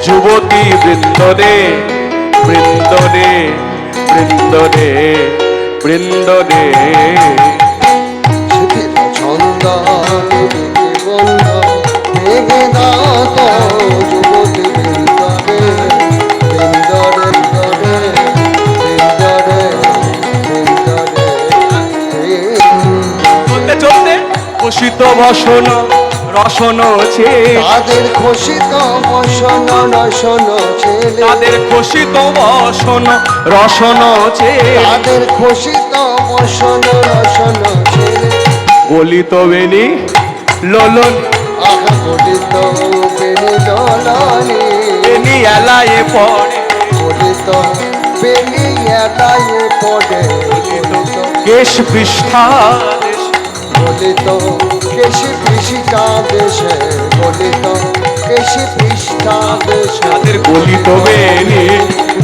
যুবতী বৃন্দ রে, বৃন্দ রে, বৃন্দ রে, বৃন্দ রে। শিথিল ছন্দ নিবিড় বন্ধ মেঘে দাত যুবতী বৃন্দরে, বৃন্দরে, বৃন্দরে, বৃন্দরে, বৃন্দরে। চলতে চলতে কুশিত বসন রসন ছে, তাদের খোশিত বসন রসন ছেলে, তাদের খুশিত বসন রসন ছে, তাদের খোশিত বসন রসন ছেলে। গলিত বেনি ললন আহা গলিত বেনি দলানি, বেনি এলায়ে পড়ে, গলিত বেনি এলায়ে পড়ে, গলিত কেশ পৃষ্ঠা গলিত কেশি পৃষ্ঠা দেশে, গলিত কেশি পৃষ্ঠা দেশে। তাদের গলিত বেনি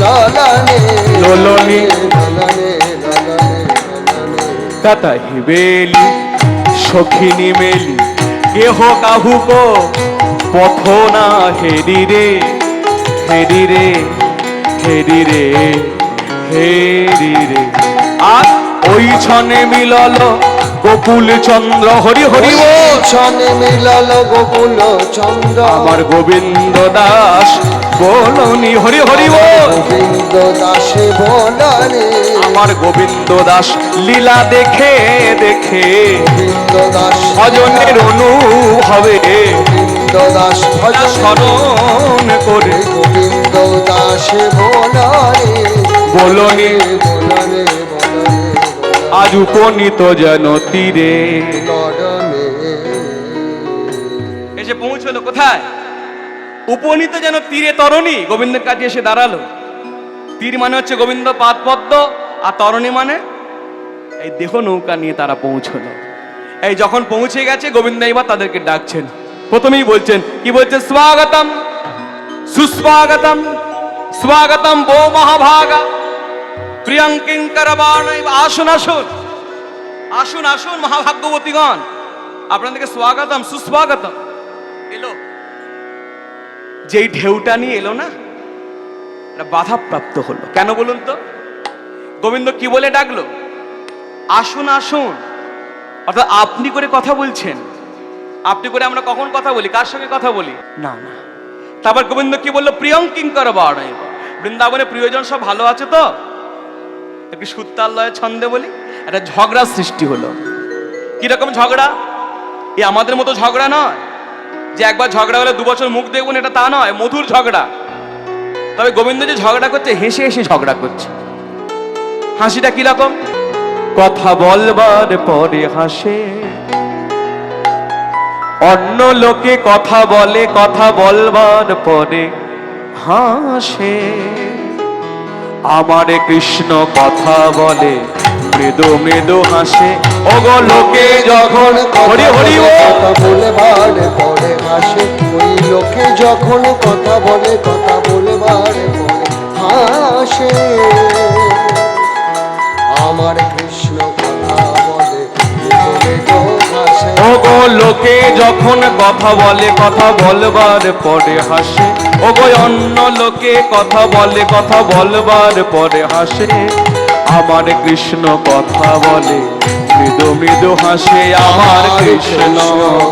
ললনে ললনে ললনে ললনে ললনে। তাতা হিবেলি সখিনী মেলি কেহ কাহুক পথ না হেরি রে, হেরি রে, হেরি রে, হেরি রে। আর ওই ছনে মিলল গোকুল চন্দ্র, হরি হরি বল। ছনে মিলল গোকুল চন্দ্র, আমার গোবিন্দ দাস বলনি, হরি হরি বল। গোবিন্দ দাসে বলনে, আমার গোবিন্দ দাস লীলা দেখে দেখে গোবিন্দ দাস ভজনের অনুভবে গোবিন্দ দাস ভজন স্মরণ করে গোবিন্দ দাসে বলনে, বলনি বলনে বলনে আজ উপনীত যেন তীরে। লড়নে। এসে পৌঁছলো কোথায়? উপনীত যেন তীরে তরণী গোবিন্দের কাছে এসে দাঁড়ালো। তীর মানে হচ্ছে গোবিন্দ পাদ পদ্ম, আর তরণী মানে এই দেহ নৌকা নিয়ে তারা পৌঁছলো। এই যখন পৌঁছে গেছে গোবিন্দ এবার তাদেরকে ডাকছেন, প্রথমেই বলছেন, কি বলছেন? স্বাগতম সুস্বাগতম স্বাগতম বো মহাভাগা প্রিয়ঙ্কিঙ্কর বাণৈ। আসুন আসুন আসুন আসুন মহাভাগ্যবতীগণ, আপনাদেরকে স্বাগতম সুস্বাগতম। এলো, যেই ঢেউটা নিয়ে এলো না, এটা বাধাপ্রাপ্ত হলো। কেন বলুন তো? গোবিন্দ কি বলে ডাকলো? আসুন আসুন, অর্থাৎ আপনি করে কথা বলছেন। আপনি করে আমরা কখন কথা বলি? কার সঙ্গে কথা বলি? না না। তারপর গোবিন্দ কি বললো? প্রিয়ঙ্কিঙ্কর বাণৈ। বৃন্দাবনে প্রিয়জন সব ভালো আছে তো? একটি সুত্তালয় ছন্দে বলি, একটা ঝগড়া সৃষ্টি হলো। কিরকম ঝগড়া? এই আমাদের মতো ঝগড়া নয় যে একবার ঝগড়া হলে 2 বছর মুখ দেখবেন, এটা তা নয়, মধুর ঝগড়া। তবে গোবিন্দ যে ঝগড়া করছে, হেসে হেসে ঝগড়া করছে। হাসিটা কিরকম? কথা বলবার পরে হাসে, অন্য লোকে কথা বলে, কথা বলবার পরে হাসে। আমারে কৃষ্ণ কথা বলে, মৃদু মৃদু হাসে। ওগো লোকে যখন হরি হরি ও কথা বলবার পরে হাসে, ওই লোকে যখন কথা বলে, কথা বলবার পরে হাসে। আমার কৃষ্ণ কথা বলে, মৃদু হাসে। ওগো লোকে যখন কথা বলে, কথা বলবার পরে হাসে। ওগো অন্য লোকে কথা বলে, কথা বলবার পরে হাসে। আমার কৃষ্ণ কথা বলে, মৃদু মৃদু হাসে। আমার কৃষ্ণ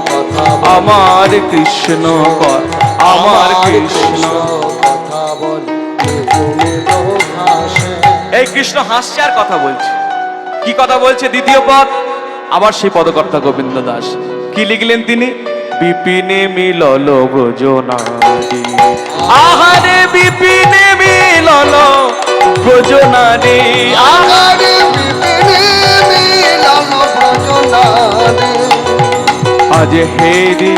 কথা আমার কৃষ্ণ কথা, আমার কৃষ্ণ। কথা বলে, মৃদু হাসে। এই কৃষ্ণ হাসছে আর কথা বলছে। কি কথা বলছে? দ্বিতীয় পদ। আবার সেই পদকর্তা গোবিন্দ দাস কি লিখলেন তিনি? বিপিনে মিলল ব্রজনারী। আহারে বিপিনে মিলল ব্রজনারী। আহারে বিপিনে মিলন ব্রজনারী। আজ হেরি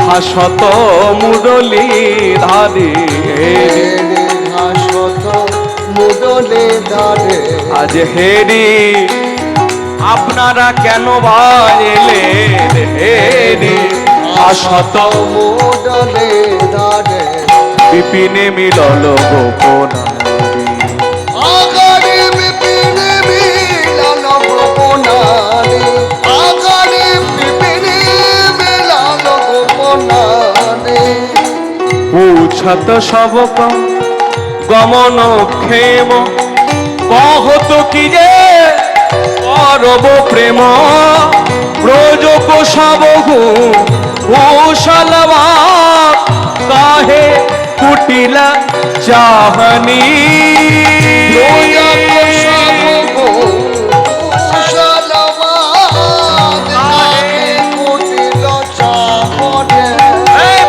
হাসত মুরলী ধারে। হাসত মুরলী ধারে। আজ হেরি আপনারা কেন এলেন? হেরি হাসত মুরলী ধারে। বিপিনে মিলল গোপনারী। আহারে বিপিনে মিলন গোপনারী। আহারে বিপিনে মিলন গোপনারী। পুছত সবক গমন ক্ষেম, কহত কি যে করব প্রেম। ব্রজক সবহু কুশলবা, কাহে কুটিলা চাহনি।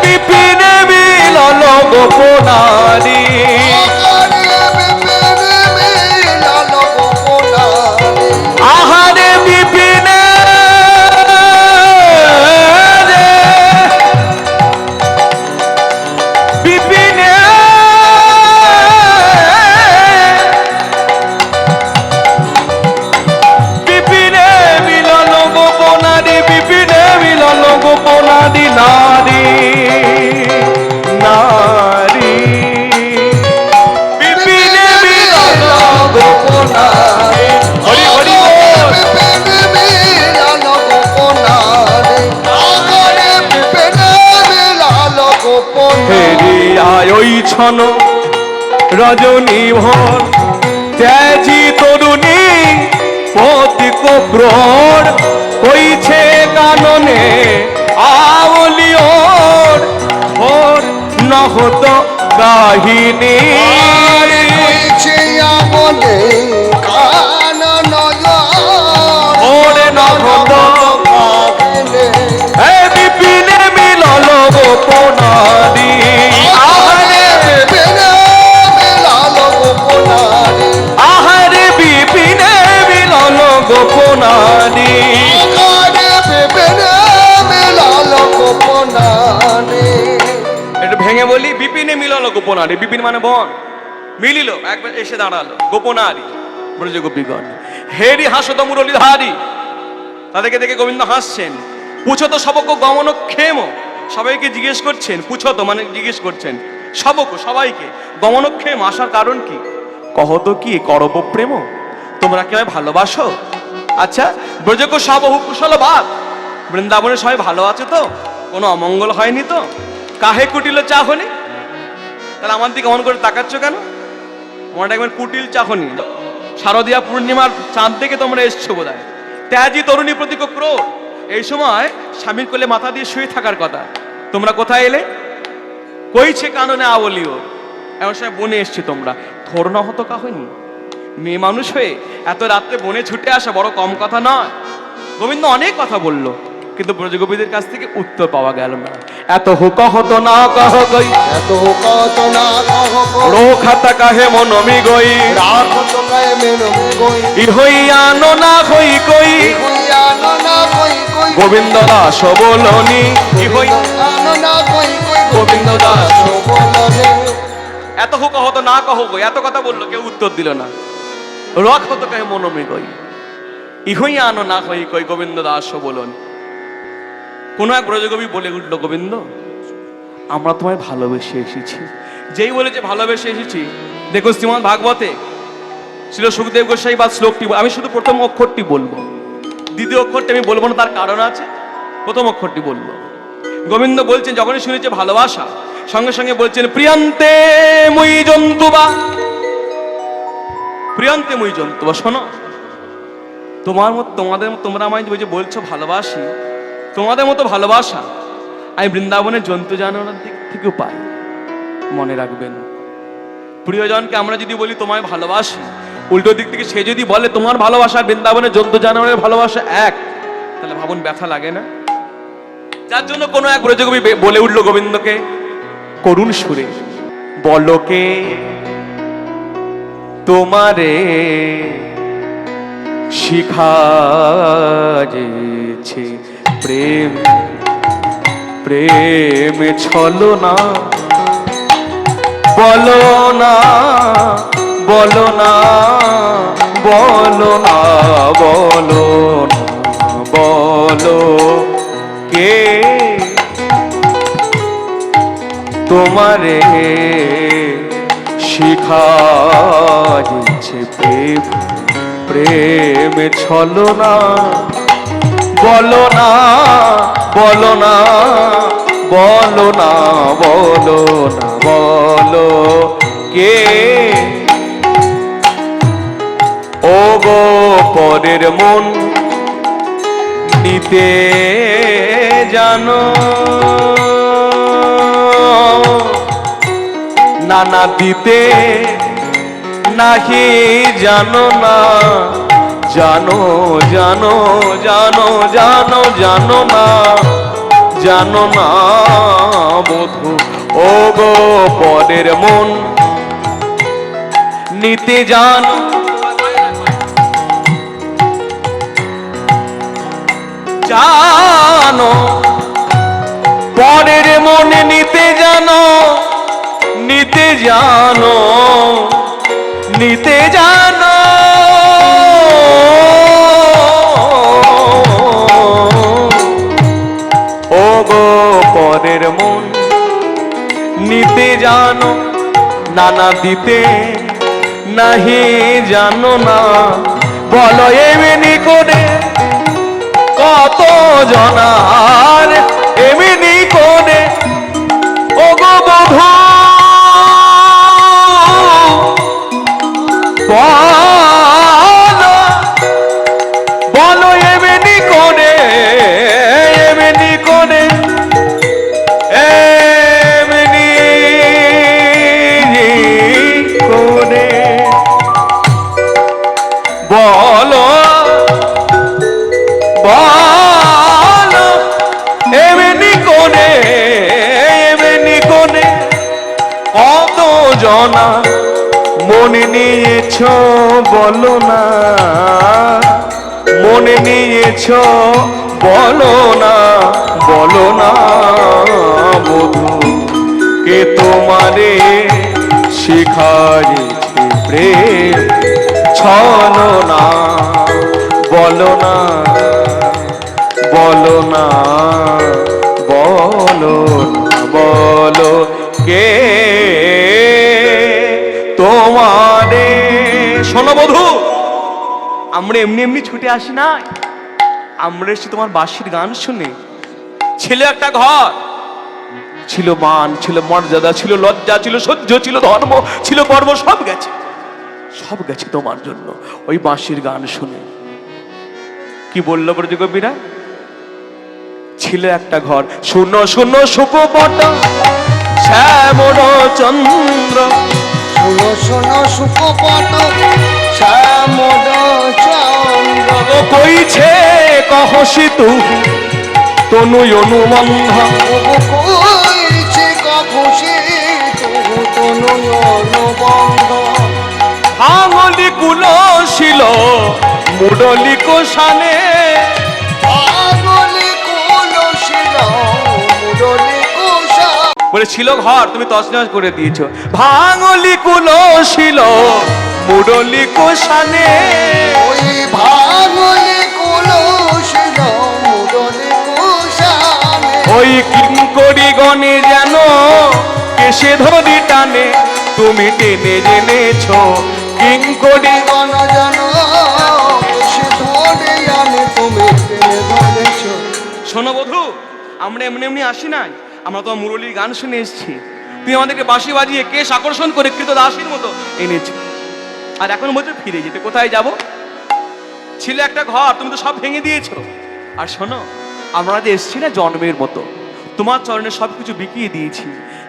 বিপিনে মিলল গোপনারী। আহারে বিপিনে রে, বিপিনে বিপিনে মিলন গোপনারী। বিপিনে মিলন গোপনারী। নারী নারী বিপিনে মিলন গোপনারী। হরি হরি বল। হেরি আয় ছন রজনী ভর, ত্যাজি তরুণী পতিক প্রহর। কইছে কাননে আওলিওর, ভোর নহত কাহিনী। ওরে নহত হে বিপিনে মিলল গোপনারী। আহারে আহারে বিপিনে মিলল গোপনারী। একটু ভেঙে বলি, বিপিনে মিলল গোপনারী। বিপিন মানে বন, মিলিল একবার এসে দাঁড়ালো গোপনারী ব্রজ গোপীগণ। হেরি হাসত মুরলীধারী, তাদেরকে দেখে গোবিন্দ হাসছেন। পুছত সবক গমন ক্ষেম, সবাইকে জিজ্ঞেস করছেন, পুছো তো মানে জিজ্ঞেস করছেন সবাইকে গমনক্ষেম আসার কারণ কি? কহত কি করব প্রেম, তোমরা কি আমায় ভালোবাসো? আচ্ছা, ব্রজক সবহু কুশল বাদ, বৃন্দাবনে সবাই ভালো আছে তো? কোনো অমঙ্গল হয়নি তো? কাহে কুটিল চাহনি? তাহলে আমার দিকে অমন করে তাকাচ্ছ কেন? মনে রাখবেন, কুটিল চাহনি। শারদীয়া পূর্ণিমার চাঁদ থেকে তোমরা এসছো বোধ হয়। ত্যাজি তরুণী প্রতীক ক্রোধ, এই সময় স্বামীর কোলে মাথা দিয়ে শুয়ে থাকার কথা। তোমরা কোথায় এলে? কইছে কাননে আবলিও, এমন সময় বনে এসছে তোমরা। থোর ন হতো কাহনি, মেয়ে মানুষ হয়ে এত রাত্রে বনে ছুটে আসা বড় কম কথা নয়। গোবিন্দ অনেক কথা বলল, কিন্তু ব্রজগোপীদের কাছ থেকে উত্তর পাওয়া গেল না। এত হুক হতো না কহ গই, এত কত না কহ গই, রোখাতা কাহে মনমি গই, রাখো তো কায় মেনমি গই, ইহই আনো না হই কই, আনো না কই কই, গোবিন্দ দাস বলনি ইহই। আনো না কই কই, গোবিন্দ দাস বলনে। এত হুক হতো না কহ গই, এত কথা বললো, কেউ উত্তর দিল না। রক হতো কাহে মনমি গই, ইহই আনো না হই কই, গোবিন্দ দাস বলন। কোন এক ব্রজকবি বলে উঠলো, গোবিন্দ আমরা তোমায় ভালোবেসে এসেছি। যেই বলেছে ভালোবেসে এসেছি, দেখো শ্রীমদ্ ভাগবতে ছিল সুখদেব গোস্বাই বা শ্লোকটি, আমি শুধু প্রথম অক্ষরটি বলবো, দ্বিতীয় অক্ষরটি আমি বলবো না, তার কারণ আছে। প্রথম অক্ষরটি বলবো। গোবিন্দ বলছেন, যখনই শুনেছে ভালোবাসা, সঙ্গে সঙ্গে বলছেন প্রিয়ান্তে মুই জন্তুবা, প্রিয়ান্তে মুই জন্তুবা। শোনো, তোমরা আমায় যে বলছো ভালোবাসি, তোমাদের মতো ভালোবাসা আমি বৃন্দাবনের জন্তু জানোয়ারের দিক থেকেও পাই। মনে রাখবেন, প্রিয়জনকে আমরা যদি বলি তোমায় ভালোবাসি, উল্টো দিক থেকে সে যদি বলে তোমার ভালোবাসা আর বৃন্দাবনের জন্তু জানোয়ারের ভালোবাসা এক, তাহলে ভাবুন ব্যথা লাগে না? যার জন্য কোনো এক ব্রজকবি বলে উঠলো গোবিন্দকে করুণ সুরে, বলকে তোমারে শিখায়েছে প্রেম, প্রেম ছলো না, বলো না, বলো না, বলো না, বলো না, বলো কে তোমারে শিখায়েছে প্রেম, প্রেম ছলো না, বলো না, বলো না, বলো না, বলো না, বলো কে ও গো পরের মন নিতে জানো, নানা দিতে নাহি জানো না, জানো জানো জানো জানো জানো না, জানো না বধূ ও গো পরের মন নিতে জানো, জানো পরের মন নিতে জানো, নিতে জানো, নিতে জানো, ও গো পরের মন নিতে জানো, নানা দিতে নাহি জানো না, বলো এমনি করে কত জনার, এমনি করে ও গো বধূ বলো, বলো এমনি করে, এমনি করে, এমনি করে বলো, বলো এমনি করে, এমনি করে কত জনা মনে নিয়েছ বলো না, মনে নিয়েছ বলো না, বলো না বধূ কে তোমারে শিখায়েছে প্রেম ছলো না, বলো না, বলো না, বলো বধূ, আমরা এমনি এমনি ছুটে আসি না, আমরা এসেছি তোমার বাঁশির গান শুনে। ছিল একটা ঘর, ছিল মান, ছিল মর্যাদা, ছিল লজ্জা, ছিল সহ্য, ছিল ধর্ম, ছিল কর্ম, সব গেছে, সব গেছে তোমার জন্য ওই বাঁশির গান শুনে। কি বললো ব্রজগোপীরা? ছিল একটা ঘর, শূন্য শূন্য সুকপট শ্যামল চন্দ্র, শোনো শোনো সুকপট শ্যামল চন্দ্র, কইছে কহসি তু তনু অনুবন্ধ, কইছে খুশি তবু তনু অনুবন্ধ, আঙলি কুলশীল মুডলি কোষানে, পাগলি কুলশীল মুরলি কুশা, বলে ছিল ঘর তুমি তছনছ করে দিয়েছো। ভাঙলি কুলশীল মুডলি কোষানে, ওই ভাগলি কুলশীল মুরলি কুশানে, ওই কিঙ্করি গণে যেন কেসে ধরি টানে, তুমি টেনে জেনেছো কিঙ্করি। গণ জন সে ধরে আনে তুমি টেনে ধরেছো। শোনো বধূ, আমরা এমনি এমনি আসি নাই, আমরা তো মুরলীর গান শুনে এসেছি। তুমি আমাদেরকে বাঁশি বাজিয়ে কেশ আকর্ষণ করে কৃত দাসীর মতো এনেছো, আর এখন বলছো ফিরে যেতে। কোথায় যাব? ছিল একটা ঘর, তুমি তো সব ভেঙে দিয়েছো। আর শোনো, আমরা যে এসেছি না জন্মের মতো, তোমার চরণে সবকিছু বিকিয়ে দিয়েছি।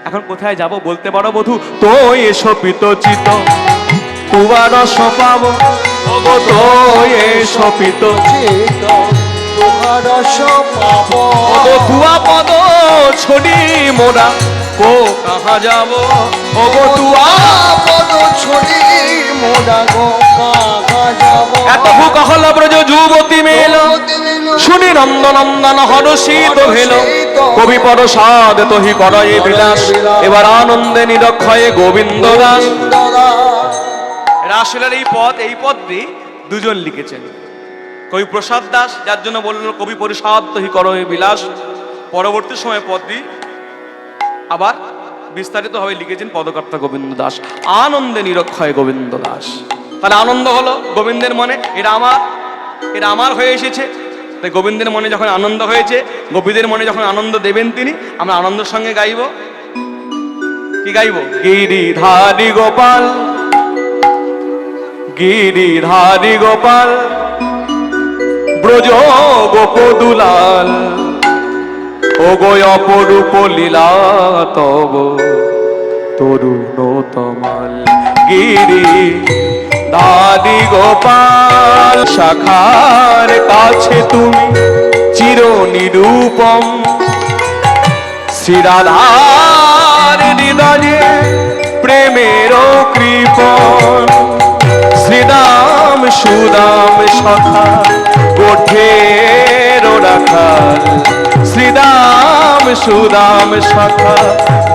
এখন কোথায় যাব বলতে পারো বধূ? তো এসো পিতচিত তুবার রস পাবো, ওগো তো এসো পিত চিত তোহার রস পাব, ওগো তুয়া পদ ছড়ি মোরা কো কাহা যাব, ওগো তুয়া। পদ ছড়ি মোরা গো কাকা যাব, এত ভূকহল ব্রজ যুবতী মেল, শুনি নন্দনন্দন হরষিত ভেল, কবি পরসাদ তহি করয়ে বিলাস, এবার আনন্দে নিরক্ষয়ে গোবিন্দ দাস। রাসেলের এই পদটি দুজন লিখেছেন, কবি প্রসাদ দাস, যার জন্য বলল কবি পরিষদ তহি করয়ে বিলাস। পরবর্তী সময় পদটি আবার বিস্তারিত ভাবে লিখেছেন পদকর্তা গোবিন্দ দাস, আনন্দে নিরক্ষয় গোবিন্দ দাস। তাহলে আনন্দ হলো গোবিন্দের মনে, এটা আমার হয়ে এসেছে। তাই গোবিন্দের মনে যখন আনন্দ হয়েছে, গোপীদের মনে যখন আনন্দ দেবেন তিনি, আমরা আনন্দের সঙ্গে গাইব। কি গাইব? গিরিধারী গোপাল, গিরিধারী গোপাল, ব্রজ গোপদুলাল, ও গো অপরূপ লীলা তব তরুণ তমাল। গিরি ধারী গোপাল, শাখার কাছে তুমি চির নিরূপম, শ্রীরাধার হৃদয়ে প্রেমের কৃপণ, শ্রীদাম সুদাম সখা গোঠের রাখাল, শ্রীদাম সুদাম সখা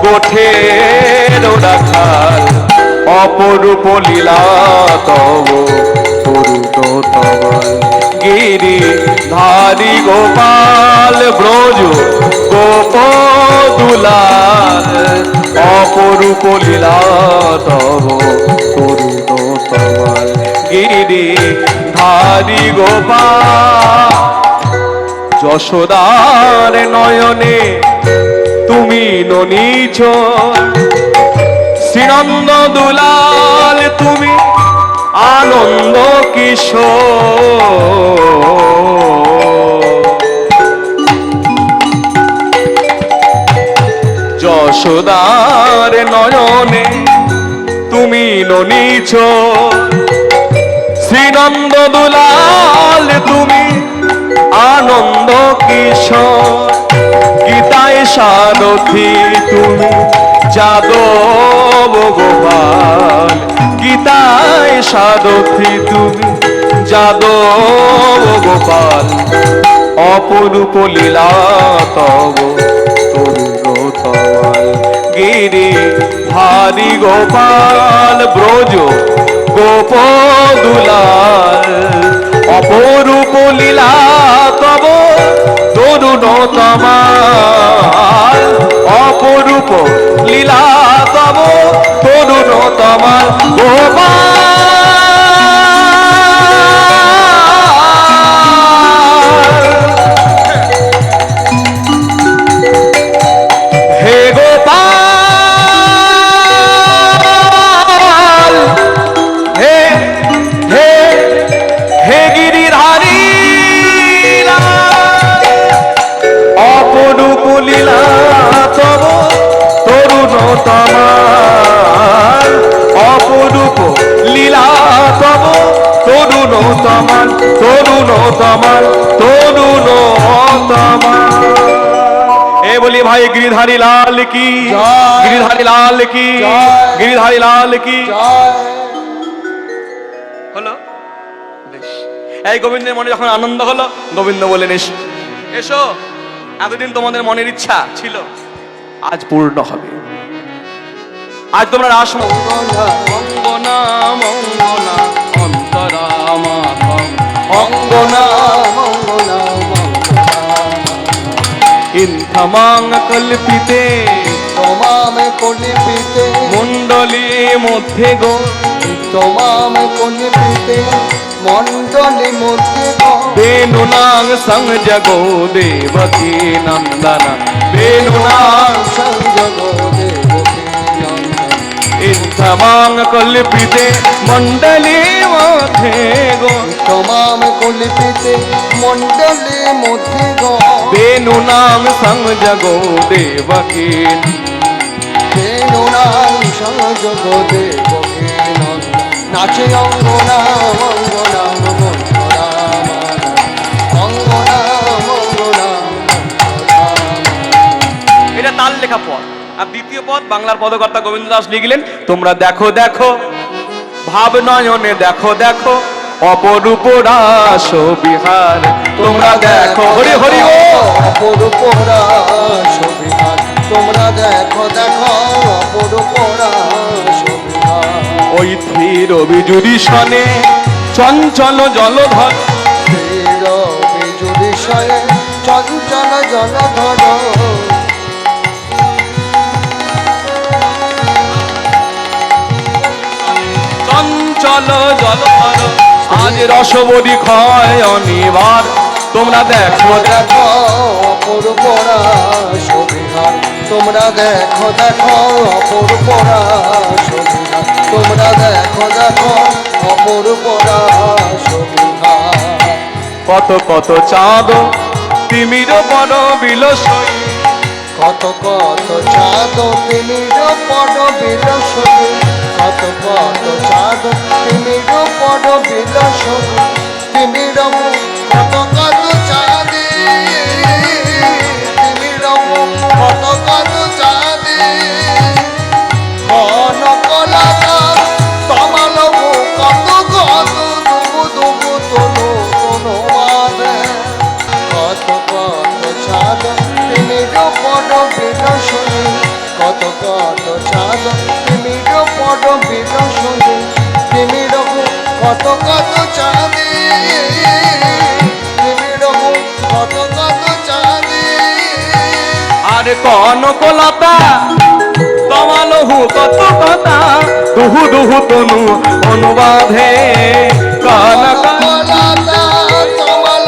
গোঠের রাখাল, অপরূপ লীলা তব তরুণ তমাল। গিরি ধারী গোপাল, ব্রজ গোপদুলাল, অপরূপ লীলা তব তরুণ তমাল। গিরি ধারী গোপাল, যশোদার নয়নে তুমি ননীচ, শ্রীনন্দ দুলাল তুমি আনন্দ কিশোর। যশোদার নয়নে তুমি ননীচ, শ্রীনন্দ দুলাল তুমি আনন্দ কিশোর। গীতায় সারথি তুমি যাদব গোপাল, গীতায় সারথি তুমি যাদব গোপাল, অপরূপ লীলা তব তরুণ তমাল। গিরি ধারী গোপাল, ব্রজ গোপদুলাল, অপরূপ লীলা তব তরুণ তমাল, অপরূপ লীলা তব তরুণ তমাল। গোপাল তরুণ তমাল তরুণ তমাল তরুণ তমাল। এ বলি ভাই গিরিধারী লাল কি, জয়। গিরিধারী লাল কি, জয়। গিরিধারী লাল কি। জয়। হলো বেশ। এই গোবিন্দের মনে যখন আনন্দ হলো, গোবিন্দ বললেন এসো এসো, এতদিন তোমাদের মনের ইচ্ছা ছিল, আজ পূর্ণ হবে। আজ তোমরা রাস মঙ্গলা মঙ্গনা মঙ্গনা অন্তরামা অঙ্গনা মঙ্গলা ইন্থমাং কল্পিতে তোমামে কলিপিতে মণ্ডলী মধ্যে গো তোমাম কলিপিতে মণ্ডলী মধ্যে বেনুনাং সংজগো দেবকী নন্দনা বেনুনাং সংযোগ দেবকী নন্দন ইন্থমাং কল্পিতে মণ্ডলী মধ্যে গো তোমাম কলিপিতে মণ্ডলী মধ্যে বেনুনাং সংজগো দেবকী বেনুনাং সংযোগ দেবকী নন্দন নাচে অঙ্গনা মঙ্গলা মঙ্গলা অঙ্গনা মঙ্গলা এটা তার লেখা পদ। আর দ্বিতীয় পদ বাংলার পদকর্তা গোবিন্দ দাস লিখলেন, তোমরা দেখো দেখো ভাব নয়নে দেখো দেখো অপরূপ রাস বিহার। তোমরা দেখো হরি হরি ও অপরূপ রাস বিহার তোমরা দেখো দেখো অপরূপ রাস বিহার ওই ধীর বিজুরি সনে চঞ্চল জলধর স্থির বিজুরি সয়ে চঞ্চল জলধর চঞ্চল জলধর আজ রসবরী ক্ষয় অনিবার। তোমরা দেখো দেখো অপরূপ রাস বিহার তোমরা দেখো দেখো অপরূপ রাস বিহার তোমরা দেখো দেখো অপরূপ রাস বিহার কত কত চাঁদ তিমির বড় বিলসই কত কত চাঁদ তিমির পদ বিলসবে কত কত চাঁদ তিমির পদ বিলসবে তিমির কত কত চাঁদে তিমির কত কত চাঁদে কনকলাকা তমাল কত কত দুবু দুবু তনু তনু বাদে কত কত চাঁদ তিমির পদ বিলসবে কত কত চাঁদ তিমির পদ বিলসবে তিমির কত কত চাঁদে তিমির কত কত চাঁদে আর কনকলতা তমালহু কত কথা দুহু দুহু তনু অনুবাধে কনক কলাতা তমাল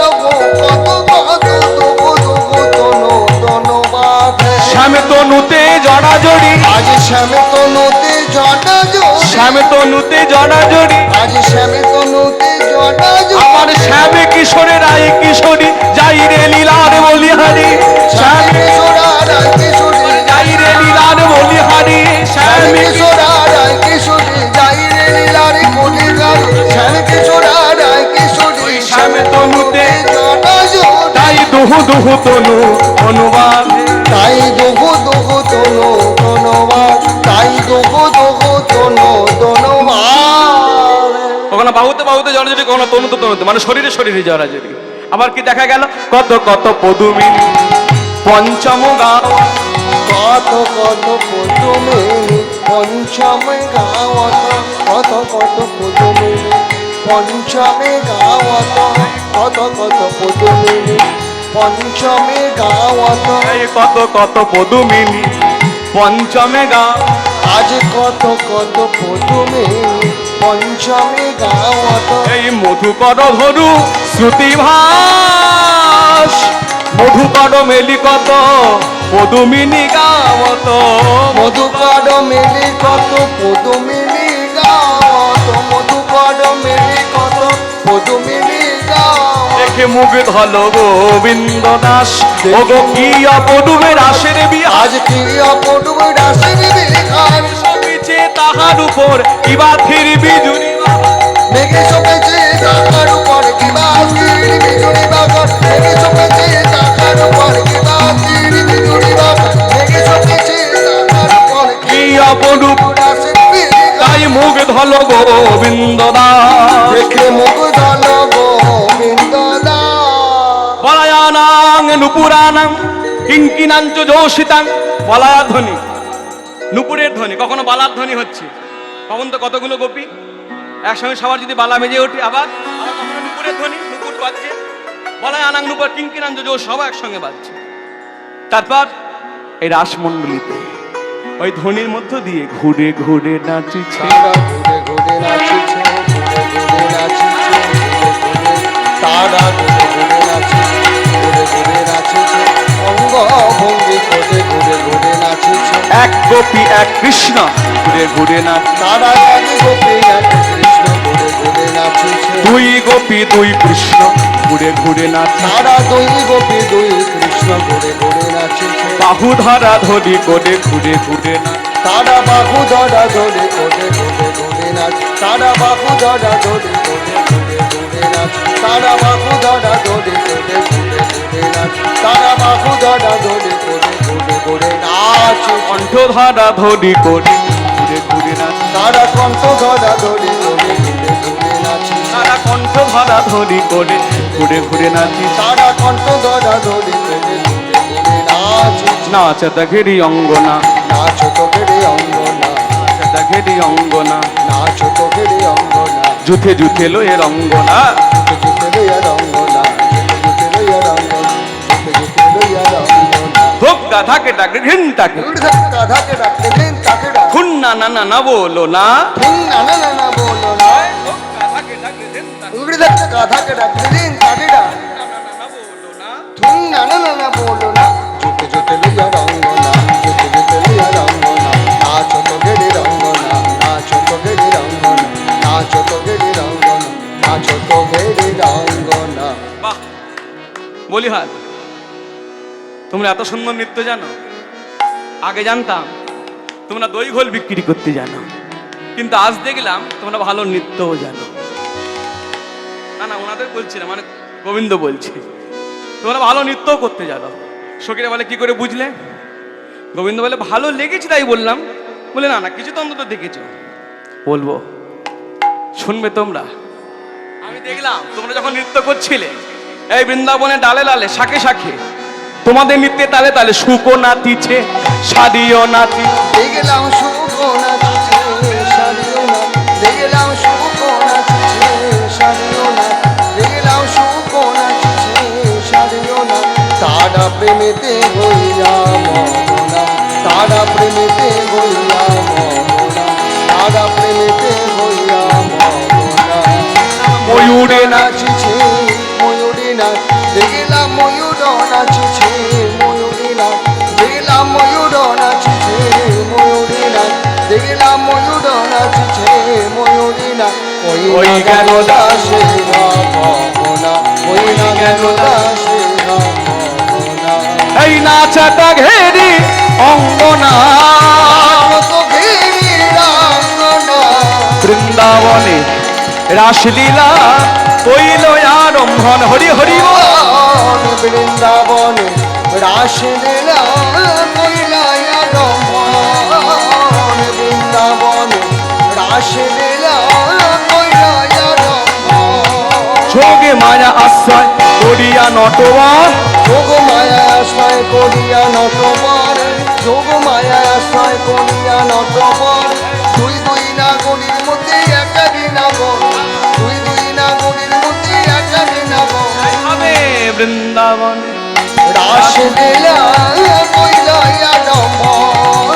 কত কত দুবু দুবু তনু তনু বাঁধে শ্যামে তনুতে জড়াজড়ি আজ শ্যামে তনুতে জটাজুড়ি শ্যামে তনুতে জড়াজড়ি আজ শ্যামে তনুতে জটাজুড়ি আমার শ্যামে কিশোরে রায় কিশোরী যাই রে লীলার বলিহারি শ্যামে শ্যামে কিশোরা রায় কিশোরী যাই রে লীলার বলিহারি শ্যামে শ্যামে কিশোরা রায় কিশোরী যাই রে লীলারি কোটি গাড়ি শ্যামে কিশোরা রায় কিশোরী শ্যামে তনুতে জটাজুড়ি তাই দুহু দুহু তনু অনুবাদে তাই দুহু দুহু তনু তনুবাদ তাই দুহু দুহু তনু তনুবাদ কখনো বাহুতে বাহুতে জড়াজড়ি কখনো তনুতে তনুতে মানে শরীরে শরীরে জড়াজড়ি। আবার কি দেখা গেল কত কত পদুমিনী পঞ্চম গাও কত কত পদুমিনী পঞ্চমে গাওয়াত কত কত পদুমিনী পঞ্চমে গাওয়াত কত কত পদুমিনী পঞ্চমে গাওয়াত এই কত কত পদুমিনী পঞ্চমে গাও আজ কত কত পদুমিনী পঞ্চমে গাওয়াত এই মধুকর ধরু শ্রুতি ভাস মধুকর মেলি কত পদুমিনী গাওত মধুকর মেলি কত পদুমিনী গাওয়াত মধুকর মেলি কত পদুমিনী গাওয়াত দেখে মুখ ধল গোবিন্দ দাস ও গো কি অপডুবের আসের বিহার আজ কি অপটুক রাশের বিখান সবিছে তাহার উপর কিবা থির বিজুরি মেঘে সপেছে তাহার অপরূপ রাসের পীড়ি গায় তাই মুখ ধল গোবিন্দ দাস দেখে মুখ ধল গোবিন্দ দাস বলায়ানাং নুপুরানাং কিঙ্কিনাঞ্চ যোষিতাং বলায়া ধ্বনি নুপুরের ধ্বনি কখনো বালার ধ্বনি হচ্ছে কখন তো কতগুলো গোপী একসঙ্গে সবার যদি বালা বেজে ওঠে আবার কখনো নুপুরের ধ্বনি নুপুর বাজছে বলায়ানাং নুপুর কিঙ্কিনাঞ্চ যোষ সবাই একসঙ্গে বাজছে তারপর এই রাসমণ্ডলীতে ওই ধ্বনির মধ্য দিয়ে ঘুরে ঘুরে নাচিছে তারা ঘুরে ঘুরে নাচিছে ঘুরে ঘুরে নাচিছে ঘুরে ঘুরে তারা ঘুরে ঘুরে নাচিছে ঘুরে ঘুরে নাচিছে অঙ্গ ভঙ্গি করে ঘুরে ঘুরে নাচিছে এক গোপী এক কৃষ্ণ ঘুরে ঘুরে নাচ তারা এক গোপী এক কৃষ্ণ ঘুরে ঘুরে নাচিছে দুই গোপী দুই কৃষ্ণ ঘুরে ঘুরে নাচ তারা দুই গোপী দুই কৃষ্ণ ঘুরে ঘুরে নাচিছে বাহু ধরা ধরি করে ঘুরে ঘুরে নাচ তারা বাহু ধরা ধরে ঘুরে ঘুরে ঘুরে নাচ তারা বাহু ধরা ধরে ঘুরে ঘুরে ঘুরে নাচ তারা বাহু ধরা ধরে ঘুরে ঘুরে ঘুরে নাচ তারা বাহু ধরা ধরে ঘুরে ঘুরে ঘুরে নাচ কণ্ঠ ধরা ধরি করে ঘুরে ঘুরে নাচ তারা কণ্ঠ ধরা ধরে ঘুরে ঘুরে ঘুরে নাচ তারা কণ্ঠ ধরা ধরি করে ঘুরে ঘুরে নাচি তারা কণ্ঠ ধরা ধরে ঘুরে ঘুরে ঘুরে নাচ নাচ দেখেরি অঙ্গনা নাচ তো ঘেরে অঙ্গনা নাচ দেখেরি অঙ্গনা নাচ তো ঘেরে অঙ্গনা জুথে জুথে লোয়ের অঙ্গনা জুতে জুতে লইয়া রঙ্গনা জুতে জুতে লইয়া রঙ্গনা জুতে জুতে লইয়া রঙ্গনা ধোক গাধাকে ডাকে ঘিন তাকে রাধাকে ডাকতে দিন তাকে ডাক খুন না না না না বলো না ঠিক না না না না বলো না ধোক গাধাকে ডাকে ঘিন তাকে উগড়ি থাকতে গাধাকে ডাকতে দিন তাকে ডাক না বলো না ঠিক না না না না বলো না জুতে জুতে লইয়া রঙ্গনা জুতে জুতে লইয়া রঙ্গনা নাচ তো গেড়ে রঙ্গনা নাচ তো গেড়ে রঙ্গনা নাচ তো গেড়ে রঙ্গনা নাচ তো গেড়ে রঙ্গনা বাহ বলি হাত তোমরা এত সুন্দর নৃত্য জানো আগে জানতাম তোমরা দই ঘোল বিক্রি করতে জানো কিন্তু আজ দেখলাম তোমরা ভালো নৃত্যও জানো না না ওনাদের বলছি না মানে গোবিন্দ বলছে তোমরা ভালো নৃত্যও করতে জানো সখীরা বলে কি করে বুঝলে গোবিন্দ বলে ভালো লেগেছে তাই বললাম বলে না না কিছু তো অন্তত দেখেছো বলবো শুনবে তোমরা আমি দেখলাম তোমরা যখন নৃত্য করছিলে এই বৃন্দাবনে ডালে ডালে শাখে শাখে তোমাদের নৃত্যে তালে তালে শুকো নাচিছে শাড়িও নাচি দেখলাম শুকো নাচিছে শাড়িও না দেখলাম শুকো নাচিছে শাড়িও না দেখলাম শুকো নাচিছে শাড়িও না তারা প্রেমেতে হইয়া মমনা তারা প্রেমেতে হইয়া মমনা তারা প্রেমেতে হইয়া মমনা ময়ূরে নাচিছে ময়ূরে নাচ দেখলাম ময়ূর নাচিছে ময়ূরে নাচ দেখলাম ময়ূর নাচিছে ময়ূরে নাচ দেখলাম ময়ূর নাচিছে ময়ূরে নাচ ওই কেন দাসে ভাবনা ওই না কেন দাসে ভাবনা এই নাচাটা ঘেরি অঙ্গনা তো ঘেরি রাঙ্গনা বৃন্দাবনে রাসলীলা কইল আরম্ভন হরি হরি বল। বৃন্দাবনে রাসলীলা কইলায়া রমন বৃন্দাবনে রাসলীলা কইলায়া রমন যোগে মায়া আশ্রয় করিয়া নটবর যোগ মায়া আশ্রয় করিয়া নটবর যোগ মায়া আশ্রয় করিয়া নটবর দুই দুই নাগরীর মধ্যে একটা দিনাবর দুই দুই নাগরীর মধ্যে একটা দিনাবর হবে বৃন্দাবনে রাসলীলা কইলায়া রমন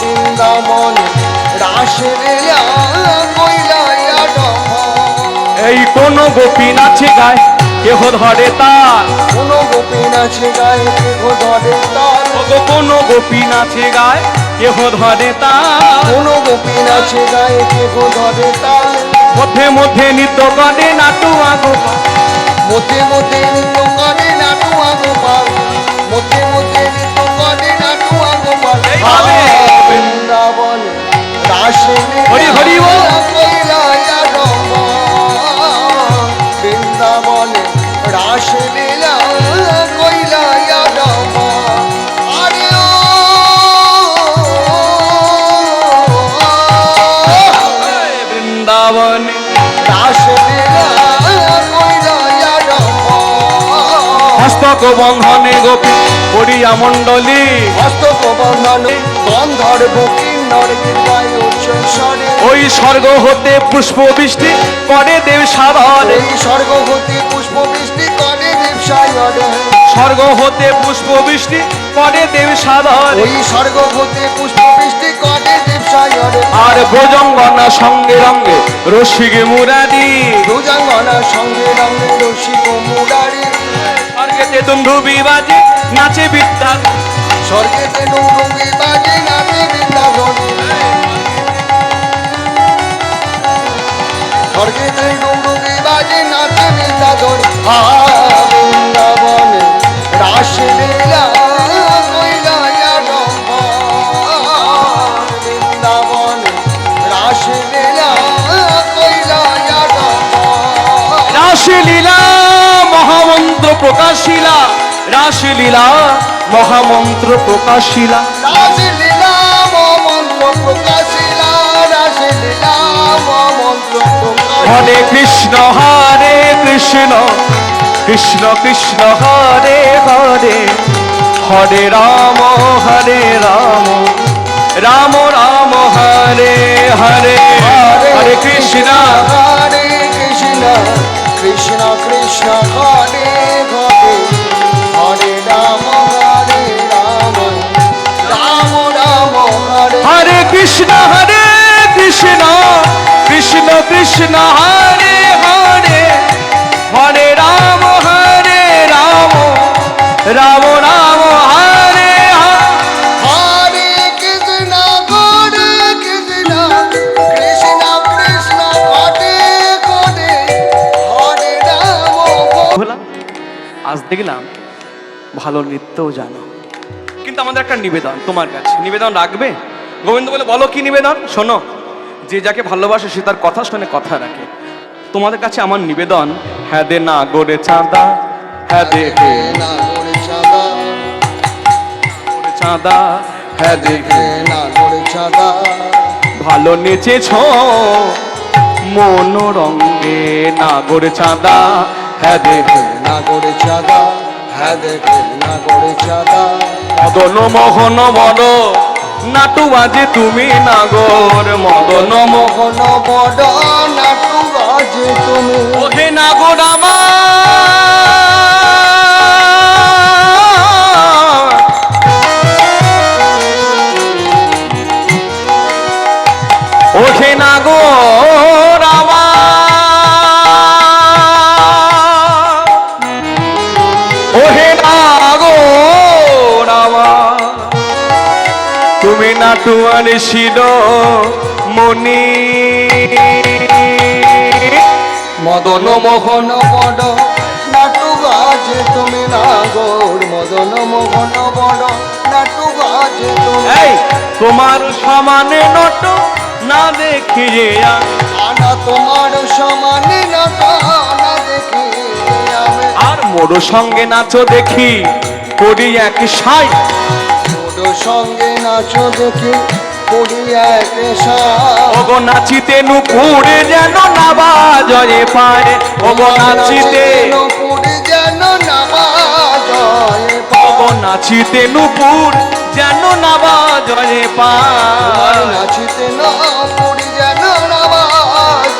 বৃন্দাবনে রাসলীলা কইলায়া রমন এই কোন গোপী নাচে গায় কেহ ধরে তার কোন গোপী নাচে গায়ে কেহ ধরে তার কোন গোপী নাচে গায় কেহ ধরে তার কোন গোপী নাচে গায়ে কেহ ধরে তার মধ্যে মধ্যে নৃত্য করে নাটুয়া গোপাল মধ্যে মধ্যে নৃত্য করে নাটুয়া গোপাল মধ্যে মধ্যে নৃত্য করে নাটুয়া গোপাল এইভাবে। বৃন্দাবনে রাসলীলা হরি হরি বল। কইলায়া রমন বৃন্দাবনে রাসলীলা কইলায়া রমন আরে ও মস্তক বন্ধনে গোপী করিয়া মণ্ডলী হস্তক বন্ধন গন্ধর্ব কিন্নর গীতায় উচ্চস্বরে ওই স্বর্গ হতে পুষ্প বৃষ্টি করে দেব সাদরে এই স্বর্গ হতে পুষ্প বৃষ্টি করে দেবসায়রে স্বর্গ হতে পুষ্প বৃষ্টি করে দেব সাদরে ওই স্বর্গ হতে পুষ্প বৃষ্টি করে দেবসায়রে আর ব্রজঙ্গনা সঙ্গে রঙ্গে রসিক মুরারি ভুজঙ্গনা সঙ্গে রঙে রসিক মুরারি স্বর্গেতে দুন্দুবি বাজে নাচে বিদ্যা স্বর্গেতে ডুবি বাজে নাচে বৃন্দাবনে স্বর্গেতে ডুবি বাজে নাচে বৃন্দাবনে বৃন্দাবনে রাসলীলা কইলায়া রঙ্গ বৃন্দাবনে রাসলীলা কইলায়া রঙ্গ রাসলীলা মহামন্ত্র প্রকাশিলা রাসলীলা মহামন্ত্র প্রকাশিলা রাসলীলা মন্ত্র প্রকাশিলা রাসলীলা মন্ত্র হরে কৃষ্ণ কৃষ্ণ কৃষ্ণ হরে হরে হরে রাম রাম রাম হরে হরে হরে কৃষ্ণ কৃষ্ণ কৃষ্ণ হরে হরে হরে রাম রাম রাম হরে হরে কৃষ্ণ কৃষ্ণ কৃষ্ণ হরে হরে হরে রাম রাম রাম হরে হরে কৃষ্ণ কৃষ্ণ কৃষ্ণ কৃষ্ণ হরে হরে হরে রাম হলাম আজ দেখলাম ভালো নৃত্যও জানো, কিন্তু আমাদের একটা নিবেদন তোমার কাছে। নিবেদন রাখবে? গোবিন্দ বলে বলো কি নিবেদন? শোনো, যে যাকে ভালোবাসে সে তার কথা শুনে কথা রাখে। তোমাদের কাছে আমার নিবেদন, হ্যাঁ দে না গোরে চাঁদা, হ্যাঁ দে না করে চাঁদা গোরে চাঁদা, হ্যাঁ দে না করে চাঁদা ভালো নেচেছ মনোরঙ্গে না গোরে চাঁদা, হ্যাঁ দে না করে চাঁদা হ্যাঁ দেখে না করে চাঁদা মদন মোহন বল নাটু বাজে তুমি নাগর, মদন মোহন মোহন বড় নাটু বাজে তুমি ওহে নাগর আমার, ওহে নাগর আমার, ওহে নাগর আমার, তুমি নাটুয়ার শির মনি মদন মোহন বড় নাটু বাজে তুমি নাগর মদন মোহন বড় নাটু বাজে তুমি এই তোমার সমানে নট না দেখিয়ে আনা তোমার সমানে নাটা না দেখি আমি আর মোর সঙ্গে নাচো দেখি করি এক সাই, তোর সঙ্গে নাচো দেখি করি এক ওগো নাচিতে নুপুরে যেন না বাজয়ে পায়, ওগো নাচিতে পুরি যেন নামাজ ওগো নাচিতে নুপুর যেন না বাজয়ে পায়। নাচিতে না পুরি যেন নামাজ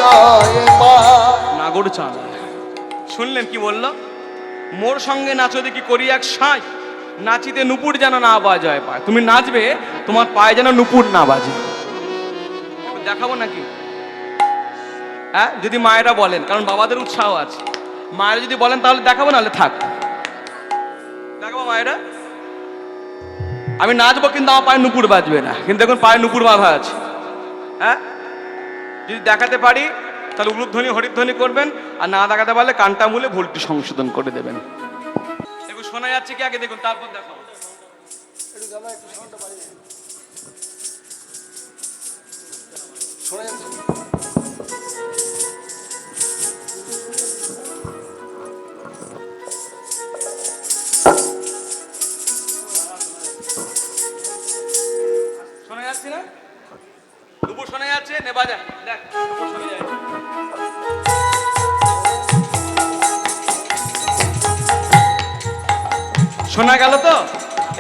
নাগর চাঁদ শুনলেন কি বললো? মোর সঙ্গে নাচো দেখি করি এক সাই, নাচিতে নুপুর যেন না বাজয় পায়। তুমি নাচবে, তোমার পায়ে যেন নুপুর না বাজে। দেখাবো নাকি? হ্যাঁ, যদি মায়েরা বলেন, কারণ বাবাদের উৎসাহ আছে। মায়েরা যদি বলেন তাহলে দেখাবো, নাহলে থাক। দেখাবো মায়েরা? আমি নাচবো কিন্তু আমার পায়ে নুপুর বাজবে না, কিন্তু এখন পায়ে নুপুর বাঁধা আছে। হ্যাঁ, যদি দেখাতে পারি তাহলে উলুধ্বনি হরিধ্বনি করবেন, আর না দেখাতে পারলে কানটা মুলে ভুলটি সংশোধন করে দেবেন। দেখুন শোনা যাচ্ছে কি আগে দেখুন, তারপর দেখাবো। শোনা যাচ্ছে শোনা যাচ্ছে না? নুপুর শোনা যাচ্ছে? নে বাজা, দেখ নুপুর শোনা যাচ্ছে। শোনা গেল তো?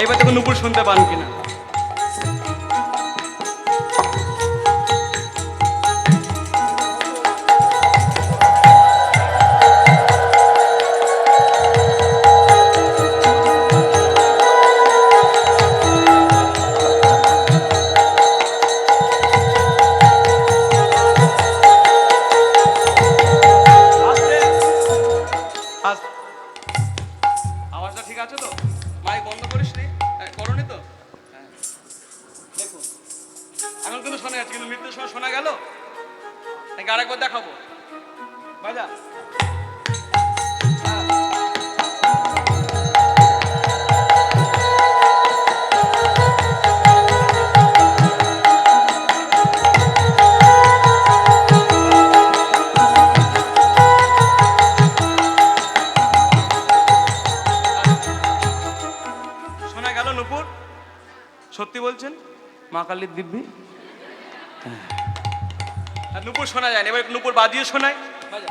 এইবার দেখুন নুপুর শুনতে পান কিনা। আওয়াজটা ঠিক আছে তো? মাইক বন্ধ করিস নি? করনি তো? হ্যাঁ। দেখুন এখন কিন্তু শোনা যাচ্ছে, কিন্তু মৃত্যুর সময় শোনা গেল নাকি আরেকবার দেখাবো? বাজা। শোনা গেল নুপুর? সত্যি বলছেন? মা কালীর দিব্যি। আর নুপুর শোনা যায় না, এবার নুপুর বাজিয়ে শোনায়। বাজা।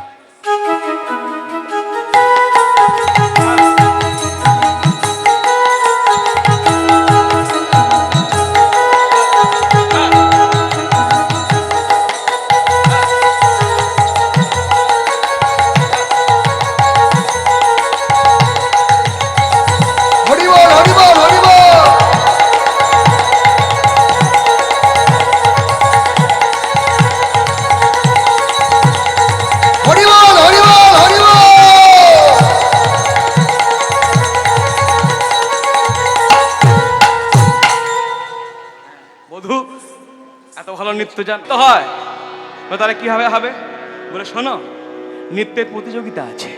হরি বল হরি বল হরি বল। হরি বল হরি বল হরি বল। বধূ এত ভালো নৃত্য জানতে হয়, বলে তাহলে কি হবে হবে? বলে শোনো, নৃত্যের প্রতিযোগিতা আছে,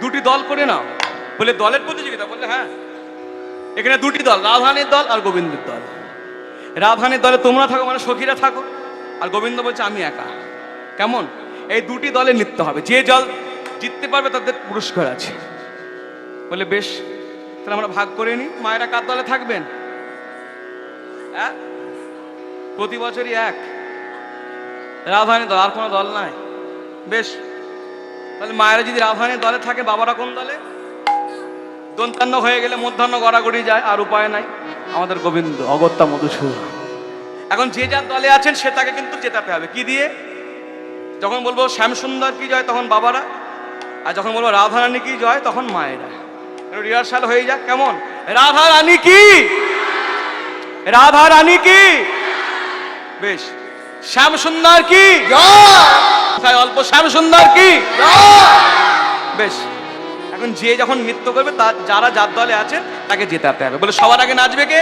দুটি দল করে নাও। বলে দলের প্রতিযোগিতা? বললে হ্যাঁ। এখানে দুটি দল, রাধারানীর দল আর গোবিন্দের দল। রাধারানীর দলে তোমরা থাকো, মানে সখীরা থাকো, আর গোবিন্দ বলছে আমি একা। কেমন? এই দুটি দলে নৃত্য হবে, যে দল জিততে পারবে তাদের পুরস্কার আছে। বলে বেশ, তাহলে আমরা ভাগ করে নিই। মায়েরা কার দলে থাকবেন? হ্যাঁ, প্রতি বছরই এক রাধারানীর দল, আর কোনো দল নাই। বেশ, তাহলে মায়েরা যদি রাধারানীর দলে থাকে, বাবারা কোন দলে? দন্তান্ন হয়ে গেলে মধ্যাহ্ন গড়াগড়ি যায়, আর উপায় নাই। আমাদের গোবিন্দ অগত্যা মধুসূদন। এখন যে যার দলে আছেন সে তাকে কিন্তু জেতাতে হবে। কি দিয়ে? যখন বলবো শ্যামসুন্দর কি জয় তখন বাবারা, আর যখন বলবো রাধারানী কি জয় তখন মায়েরা। রিহার্সাল হয়ে যাক। কেমন? রাধারানী কি, রাধারানী কি। বেশ, শ্যামসুন্দর কি জয়। অল্প শ্যামসুন্দর কি জয়। বেশ, এখন যে যখন নৃত্য করবে তার যারা যার দলে আছে তাকে জেতাতে হবে। বলে সবার আগে নাচবে কে?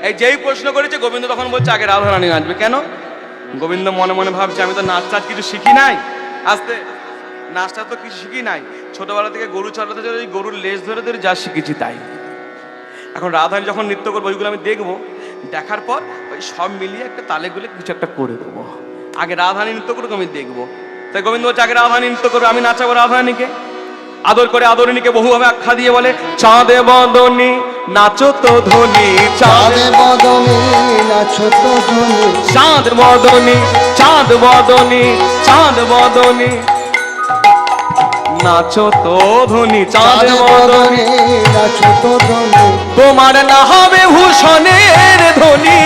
এই যেই প্রশ্ন করেছে গোবিন্দ তখন বলছে আগে রাধারানী নাচবে। কেন? গোবিন্দ মনে মনে ভাবছে আমি তো নাচ টাচ কিছু শিখি নাই, আসতে নাচটা তো কিছু শিখি নাই। ছোটবেলা থেকে গরু চড়াতে চলে ওই গরুর লেজ ধরে ধরে যা শিখেছি তাই। এখন রাধারানী যখন নৃত্য করবো ওইগুলো আমি দেখবো, দেখার পর ওই সব মিলিয়ে একটা তালে গুলে কিছু একটা করে দেবো। আগে রাধারানী নৃত্য করুক, আমি দেখবো। তাই গোবিন্দ বলছে আগে রাধারানী নৃত্য করবে, আমি নাচাবো রাধারানীকে। আদর করে আদরিণীকে বহুভাবে আখ্যা দিয়ে বলে চাঁদে বদনী নাচো তো ধ্বনি, চাঁদে বদনে নাচো তো ধ্বনি, চাঁদ বদনী, চাঁদ বদনী, চাঁদ বদনী নাচো তো ধ্বনি, চাঁদ চাঁদে বদনী। বদনে নাচো তো ধ্বনি। তোমার না হবে ভূষণের ধ্বনি,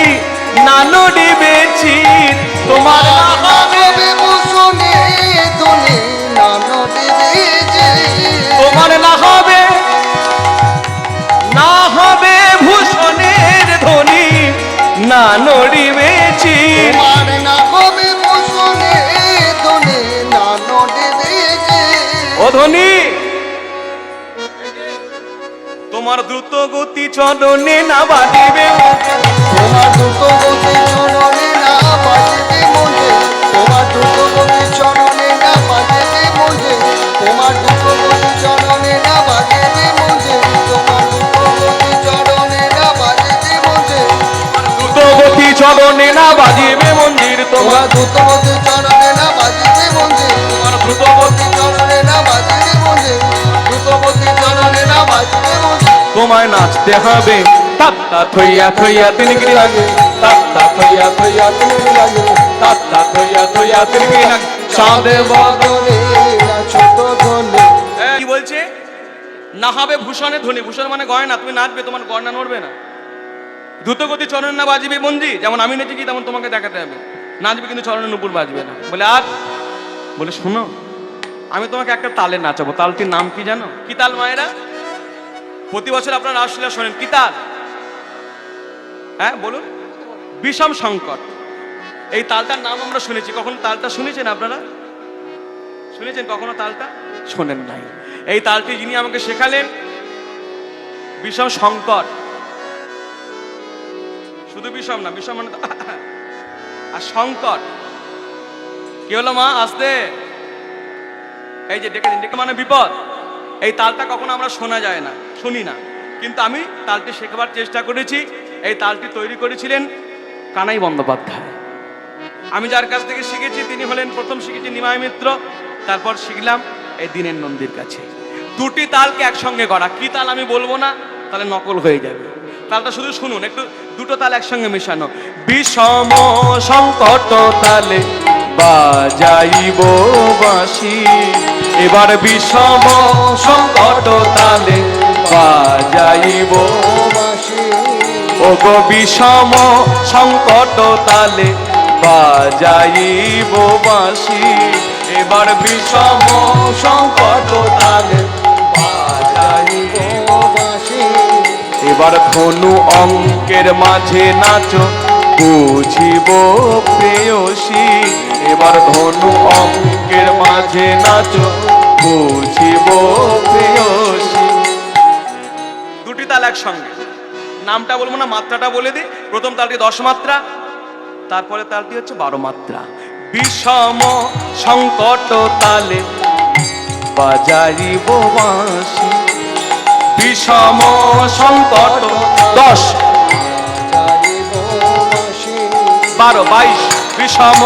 না নড়িবে চিত। তোমার না হবে, ভূষণে ধ্বনি, না নড়িবে চিত। তোমার না হবে, না হবে ভূষণের ধ্বনি, না নড়িবে চিত। তোমার না হবে ভূষণে ধ্বনি, না নড়িবে চিত। ও ধ্বনি, তোমার দ্রুত গতি চরণে না বাজিবে, তোমার দ্রুত গতি চরণে না বাজিবে মনে, তোমার দ্রুত গতি চরণে না বাজিবে মনে, তোমার দ্রুত গতি চরণে না বাজিবে মনে, তোমার দ্রুত গতি চরণে না বাজিবে মনে, দ্রুত গতি চরণে না বাজিবে মন্দির। তোমার তোমার দ্রুত গতি চরণে না বাজিবে মনে, তোমার দ্রুত গতি চরণে না বাজিবে মনে, দ্রুত গতি চরণে না বাজিবে মনে। তোমায় নাচতে হবে তাত্তা থইয়া থইয়া তিনগিরি লাগে, তাত্তা থইয়া থইয়া তিনগিরি লাগে, তাত্তা থইয়া থইয়া তিনগিরি লাগে। চাঁদে বদনে বদনে নাচো তো ধ্বনি। কি বলছে? না হবে ভূষণে ধ্বনি। ভূষণ মানে গয়না, তুমি নাচবে, তোমার গয়না নড়বে না। দ্রুতগতি চরণ না বাজিবে মঞ্জি, যেমন আমি নেচেছি তেমন তোমাকে দেখাতে হবে। নাচবে কিন্তু চরণের নুপুর বাজবে না। বলে আর বলে শোনো, আমি তোমাকে একটা তালে নাচাবো। তালটির নাম কি জানো? কি তাল মায়েরা? প্রতি বছর আপনারা রাসলীলা শোনেন, কি তাল? হ্যাঁ বলুন। বিষম সংকট। এই তালটার নাম আমরা শুনেছি। কখনো তালটা শুনেছেন আপনারা? শুনেছেন কখনো তালটা? শোনেন নাই। এই তালটি যিনি আমাকে শেখালেন, বিষম সংকট। শুধু বিষম না, বিষম মানে আর সংকট কি হলো মা? আসতে এই যে ডেকে দিন, ডেকে মানে বিপদ। এই তালটা কখনো আমরা শোনা যায় না, শুনি না, কিন্তু আমি তালটি শেখাবার চেষ্টা করেছি। এই তালটি তৈরি করেছিলেন কানাই বন্দ্যোপাধ্যায়। আমি যার কাছ থেকে শিখেছি তিনি হলেন, প্রথম শিখেছি নিমাই মিত্র, তারপর শিখলাম এই দীনেন নন্দীর কাছে। দুটি তালকে একসঙ্গে করা। কি তাল আমি বলবো না, তাহলে নকল হয়ে যাবে। তালটা শুধু শুনুন একটু, দুটো তাল একসঙ্গে মেশানো। বিষম সংকট তালে বাজাইব বাঁশি, এবার বিষম সংকট তালে বাজাইব বাঁশি ও গো বিষম সংকট তালে বাজাইব বাঁশি, এবার বিষম সংকট তালে বাজাইব বাঁশি এবার ধনু অঙ্কের মাঝে নাচো বুঝিব প্রেয়সী, এবার ধনু অঙ্কের মাঝে নাচো বুঝিব প্রেয়সী। দুটি তাল একসঙ্গে। নামটা বলবো না, মাত্রাটা বলে দিই। প্রথম তালটি 10 মাত্রা, তারপরে তালটি হচ্ছে 12 মাত্রা। বিষম সংকট তালে বাজাইব বাঁশি, বিষম সংকট 10 বাজাইব বাঁশি 12 22 বিষম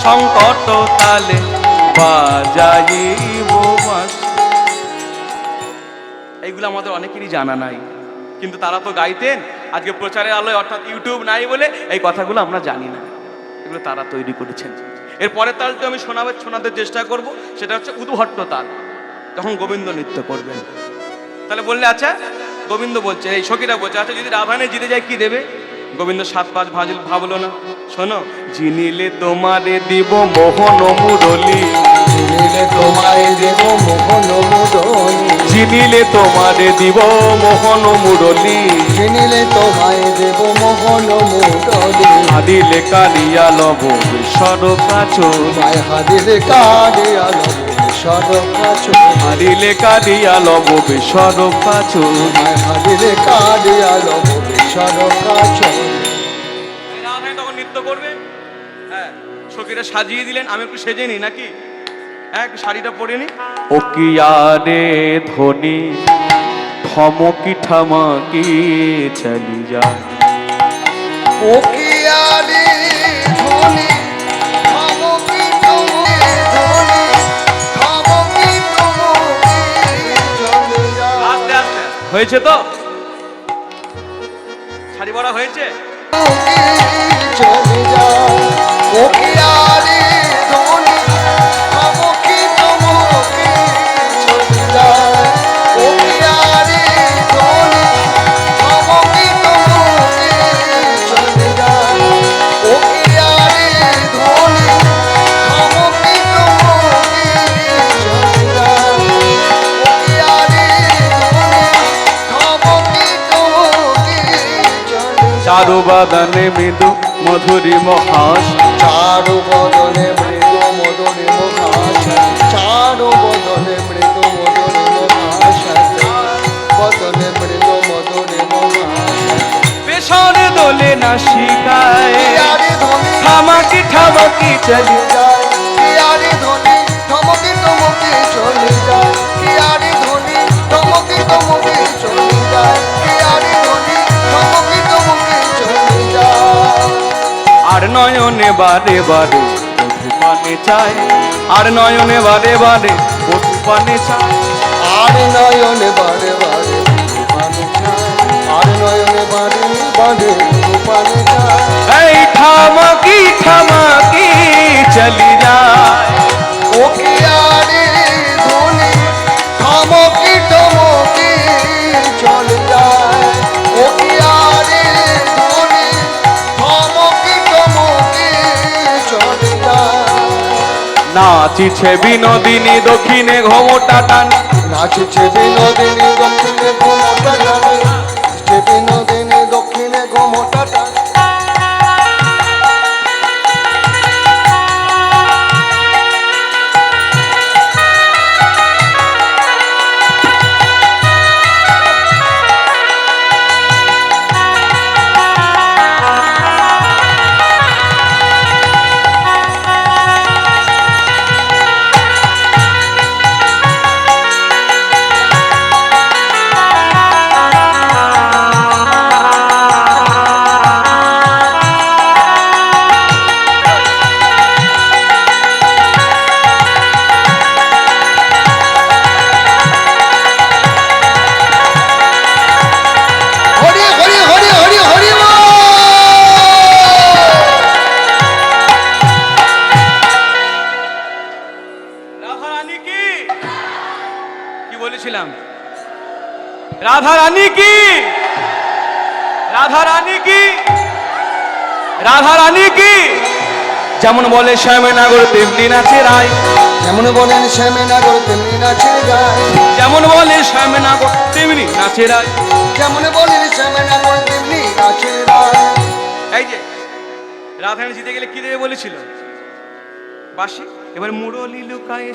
সংকট তালে বাজাইব বাঁশি। এইগুলো আমাদের অনেকেরই জানা নাই, কিন্তু তারা তো গাইতেন। আজকে প্রচারের আলোয়, অর্থাৎ ইউটিউব নাই বলে এই কথাগুলো আমরা জানি না। এগুলো তারা তৈরি করেছেন। এর পরের তালটা আমি শোনাতে চেষ্টা করব, সেটা হচ্ছে উদ্ভট্ট তাল, যখন গোবিন্দ নৃত্য করবেন। তাহলে বললে আচ্ছা, গোবিন্দ বলছে, এই সখীরা বলছে, আচ্ছা যদি রাধানে জিতে যায় কি দেবে? গোবিন্দ 7-5 ভাবলো না। শোনো, জিনিলে তোমারে দিব মোহন মুরলী, চিনিলে তোমায় দেব মোহন মুরলী, জিনিলে তোমারে দিব মোহন মুরলী, চিনিলে তোমায় দেব মোহন মুরলী, আদিলে কারিয়া লব বিশ্বর কাছো, মায় হাদিলে কাঁদে আলো সরকাছ, আদিলে কারিয়া লব বিশ্বর কাছো। মায় হাদিলে কাঁদে আলো সরকাছ। তখন নৃত্য করবে। হ্যাঁ, সখীরা সাজিয়ে দিলেন। আমি একটু সেজে নি নাকি? হ্যাঁ, একটু শাড়িটা পরে নি। ও কি আরে ধনি থমকি ঠমকি চলি যা, ও কি আরে ধনি থমকি থমকি ধনি থমকি থমকি চলে যা। আস্তে আস্তে হয়েছে তো? শাড়ি পরা হয়েছে? চলে যা ও কি আরে ধনি থমকি থমকি চলে যা, ও কি আরে ধনি থমকি থমকি চলে যা, ও কি আরে ধনি থমকি থমকি চলে যা, ও কি আরে ধনি থমকি থমকি চলে যা। চারু বাদনে মৃদু মধুরী মহাস, চারু বদনে মৃদু মদনে মহাশ, চারু বদনে মৃদু মদনে মহাশ, বদনে মৃদু মদনে মহাশ। পেছনে দোলে না শিকায়, আরে ধনি ঠামাকি ঠামাকি চলি যায়, কি আরে ধনি থমকি থমকি চলে যায়, কি আরে ধনি থমকি থমকি চলে যায়, কি আরে ধনি থমকি থমকি চলে যায়। আর নয়নে বারে বারে মধু পানে চায়, আর নয়নে বারে বারে মধু পানে চায়, আর নয়নে বারে বারে পানে চায়, আর নয়নে বারে বারে পানে চায়। এই ঠামাকি ঠামাকি চলি যায়। ও কি আরে ধনি থমকি থমকি নাচিছে বিনোদিনী দক্ষিণে ঘোমটা টানে নাচিছে বিনোদিনী দক্ষিণে ঘুমোটা টানে, নাচিছে বিনোদিনী দক্ষিণে ঘুমোটা টানে। হরি হরি হরি হরি হরি বল। রাধা রানী কি কি বলেছিলাম? রাধা রানী কি? রাধা রানী কি? রাধা রানী কি? যেমন বলে শ্যামনগর তেমনি নাচে রায়, যেমন বলেন শ্যামনগর তেমনি নাচে গায়, যেমন বলে শ্যামনগর তেমনি নাচে রায়। যেমন বলেন শ্যামনগর তেমনি নাচে গায়। এই যে রাধারানী জিতে গেলে কি দেবে বলেছিল? বাসি। এবার মুরলি লুকায়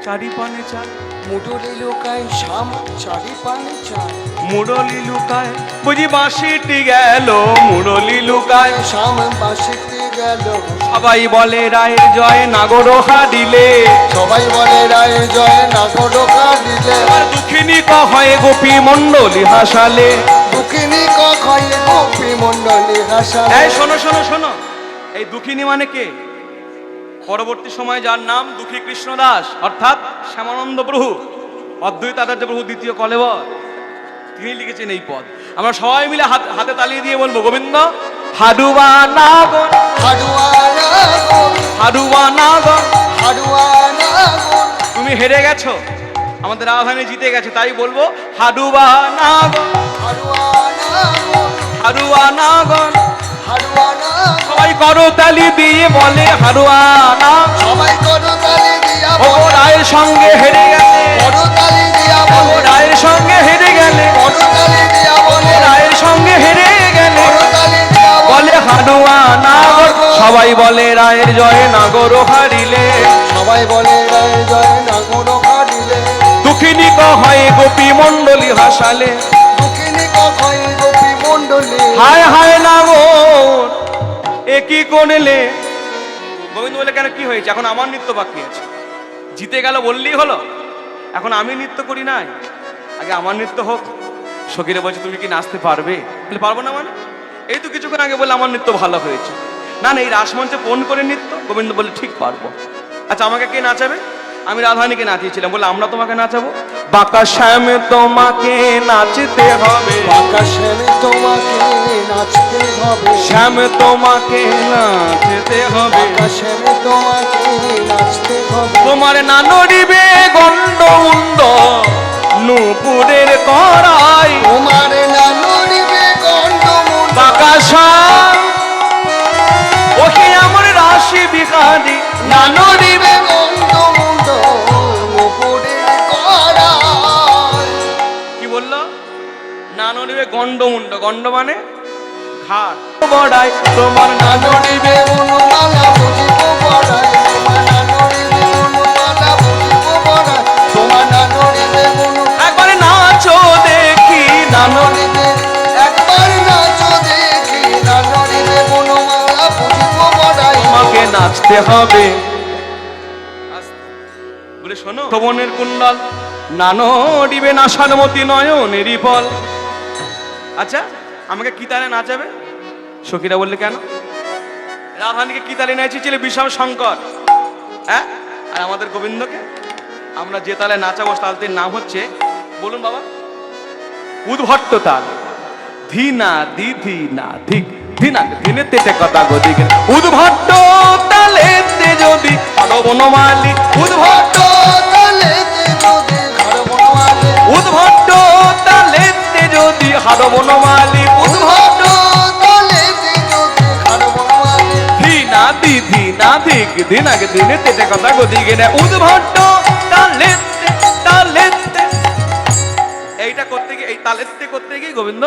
চারি পানে চায়, মুটুলি লোকায় শাম চারি পানে চায়, মুরলি লুকায় বুঝি বাঁশিটি গেল, মুরলি লুকায়। শাম বাসিতে গেল। সবাই বলে রায়ের জয় নাগর হারিলে, সবাই বলে রায় জয় নাগরকা দিলে, আর দুঃখিনী কয় গোপী মণ্ডলী হাসালে। দুঃখিনী কয় গোপী মণ্ডলী হাসালে। এই শোনো শোনো শোনো, এই দুঃখিনী মানে কে? পরবর্তী সময়ে যার নাম দুঃখী কৃষ্ণ দাস অর্থাৎ শ্যামানন্দ প্রভু, অদ্বৈত আচার্য প্রভু দ্বিতীয় কলেবর, তিনি লিখেছেন এই পদ। আমরা সবাই মিলে হাতে তালিয়ে দিয়ে বলবো, গোবিন্দ হাডুয়া নাগর, হাডুয়া নাগর, হাডুয়া নাগর। হাডুয়া নাগর, তুমি হেরে গেছো, আমাদের রাধারানী জিতে গেছে, তাই বলবো হাডুয়া নাগর, হাডুয়া নাগর, হাডুয়া নাগর। হাডুয়া নাগর। সবাই করো তালি দিয়ে বলে হাডুয়া নাগর। সবাই করতালি দিয়া ও বলে, রায়ের সঙ্গে হেরে গেলে, করতালি দিয়া ও বলে, রায়ের সঙ্গে হেরে গেলে, করতালি দিয়া বলে, রায়ের সঙ্গে হেরে গেলে করতালি দিয়া বলে, বলে হাডুয়া নাগর। সবাই বলে রায়ের জয় নাগর হারিলে, সবাই বলে রায় জয় নাগরকা দিলে, দুঃখিনী কয় গোপী মণ্ডলী হাসালে। দুঃখিনী কয় গোপী মণ্ডলী। হায় হায় নাগর এ কি করলে? গোবিন্দ বলে কেন, কি হয়েছে? এখন আমার নৃত্য বাকি আছে, জিতে গেল বললেই হলো, এখন আমি নৃত্য করি নাই, আগে আমার নৃত্য হোক। সখীরা বলছে তুমি কি নাচতে পারবে? বলে পারবো না মানে? এই তো কিছুক্ষণ আগে বলে আমার নৃত্য ভালো হয়েছে। না না, এই রাসমঞ্চে ফোন করে নৃত্য। গোবিন্দ বলে ঠিক পারবো। আচ্ছা আমাকে কে নাচাবে? আমি রাধারানীকে নাচিয়েছিলাম, বলে আমরা তোমাকে নাচাবো। বাঁকা শ্যাম তোমাকে নাচতে হবে, বাঁকা শ্যামে তোমাকে নাচতে হবে, শ্যাম তোমাকে নাচতে হবে। বাঁকা শ্যামে তোমাকে নাচতে হবে, তোমার না নড়িবে গন্ড উন্ড নূপুরের করাই, তোমার না নড়িবে গন্ডমুণ্ড, বাঁকা শ্যাম ওকে আমার রাশি বিকারি না নড়িবে। নড়িবে গন্ডমুণ্ড নুপুরের করায়। কি বললো? না নড়িবে গন্ডমুণ্ড, গন্ড মানে ঘাট বড়াই, তোমার না না নড়িবে অনুমালা বুঝিব বড়াই, তোমার না নড়িবে অনুমালা বুঝিব বড়াই, তোমার না নড়িবে অনু একবারে নাচো দেখি না নড়িবে, একবার নাচো দেখি, না নড়িবে অনুমালা বুঝিব বড়াই। তোমাকে নাচতে হবে। বলে শোনো, শ্রবণের কুণ্ডল নানো ডিবে নাসানমতি নয়নেরই ফল। আচ্ছা আমাকে কি তালে নাচাবে? সখীরা বললে কেন? রাধারানীকে কি তালে নাচিয়েছিল বিষম শঙ্কর, হ্যাঁ? আর আমাদের গোবিন্দকে আমরা যে তালে নাচাবো তালটির নাম হচ্ছে, বলুন বাবা, উদ্ভট্ট তাল। ধীনা দিধি না ধিক ধিনা দিনে তেতে কথা গদিকে উদ্ভট্ট তালেতে যদি আরো বনমালী, উদ্ভট্ট তালেতে যদি ঘর বনমালী, উদ্ভট্ট তালেতে যদি হারো বনমালী, উদ্ভট্ট তালেতে যদি ঘর বনমালী, ধীনা দিধি না দিক দিন আগে দিনে তেতে কথা গদিকে না উদ্ভট্ট তালেতে তালেতে। এইটা করতে গিয়ে এই তালেতে করতে গিয়ে গোবিন্দ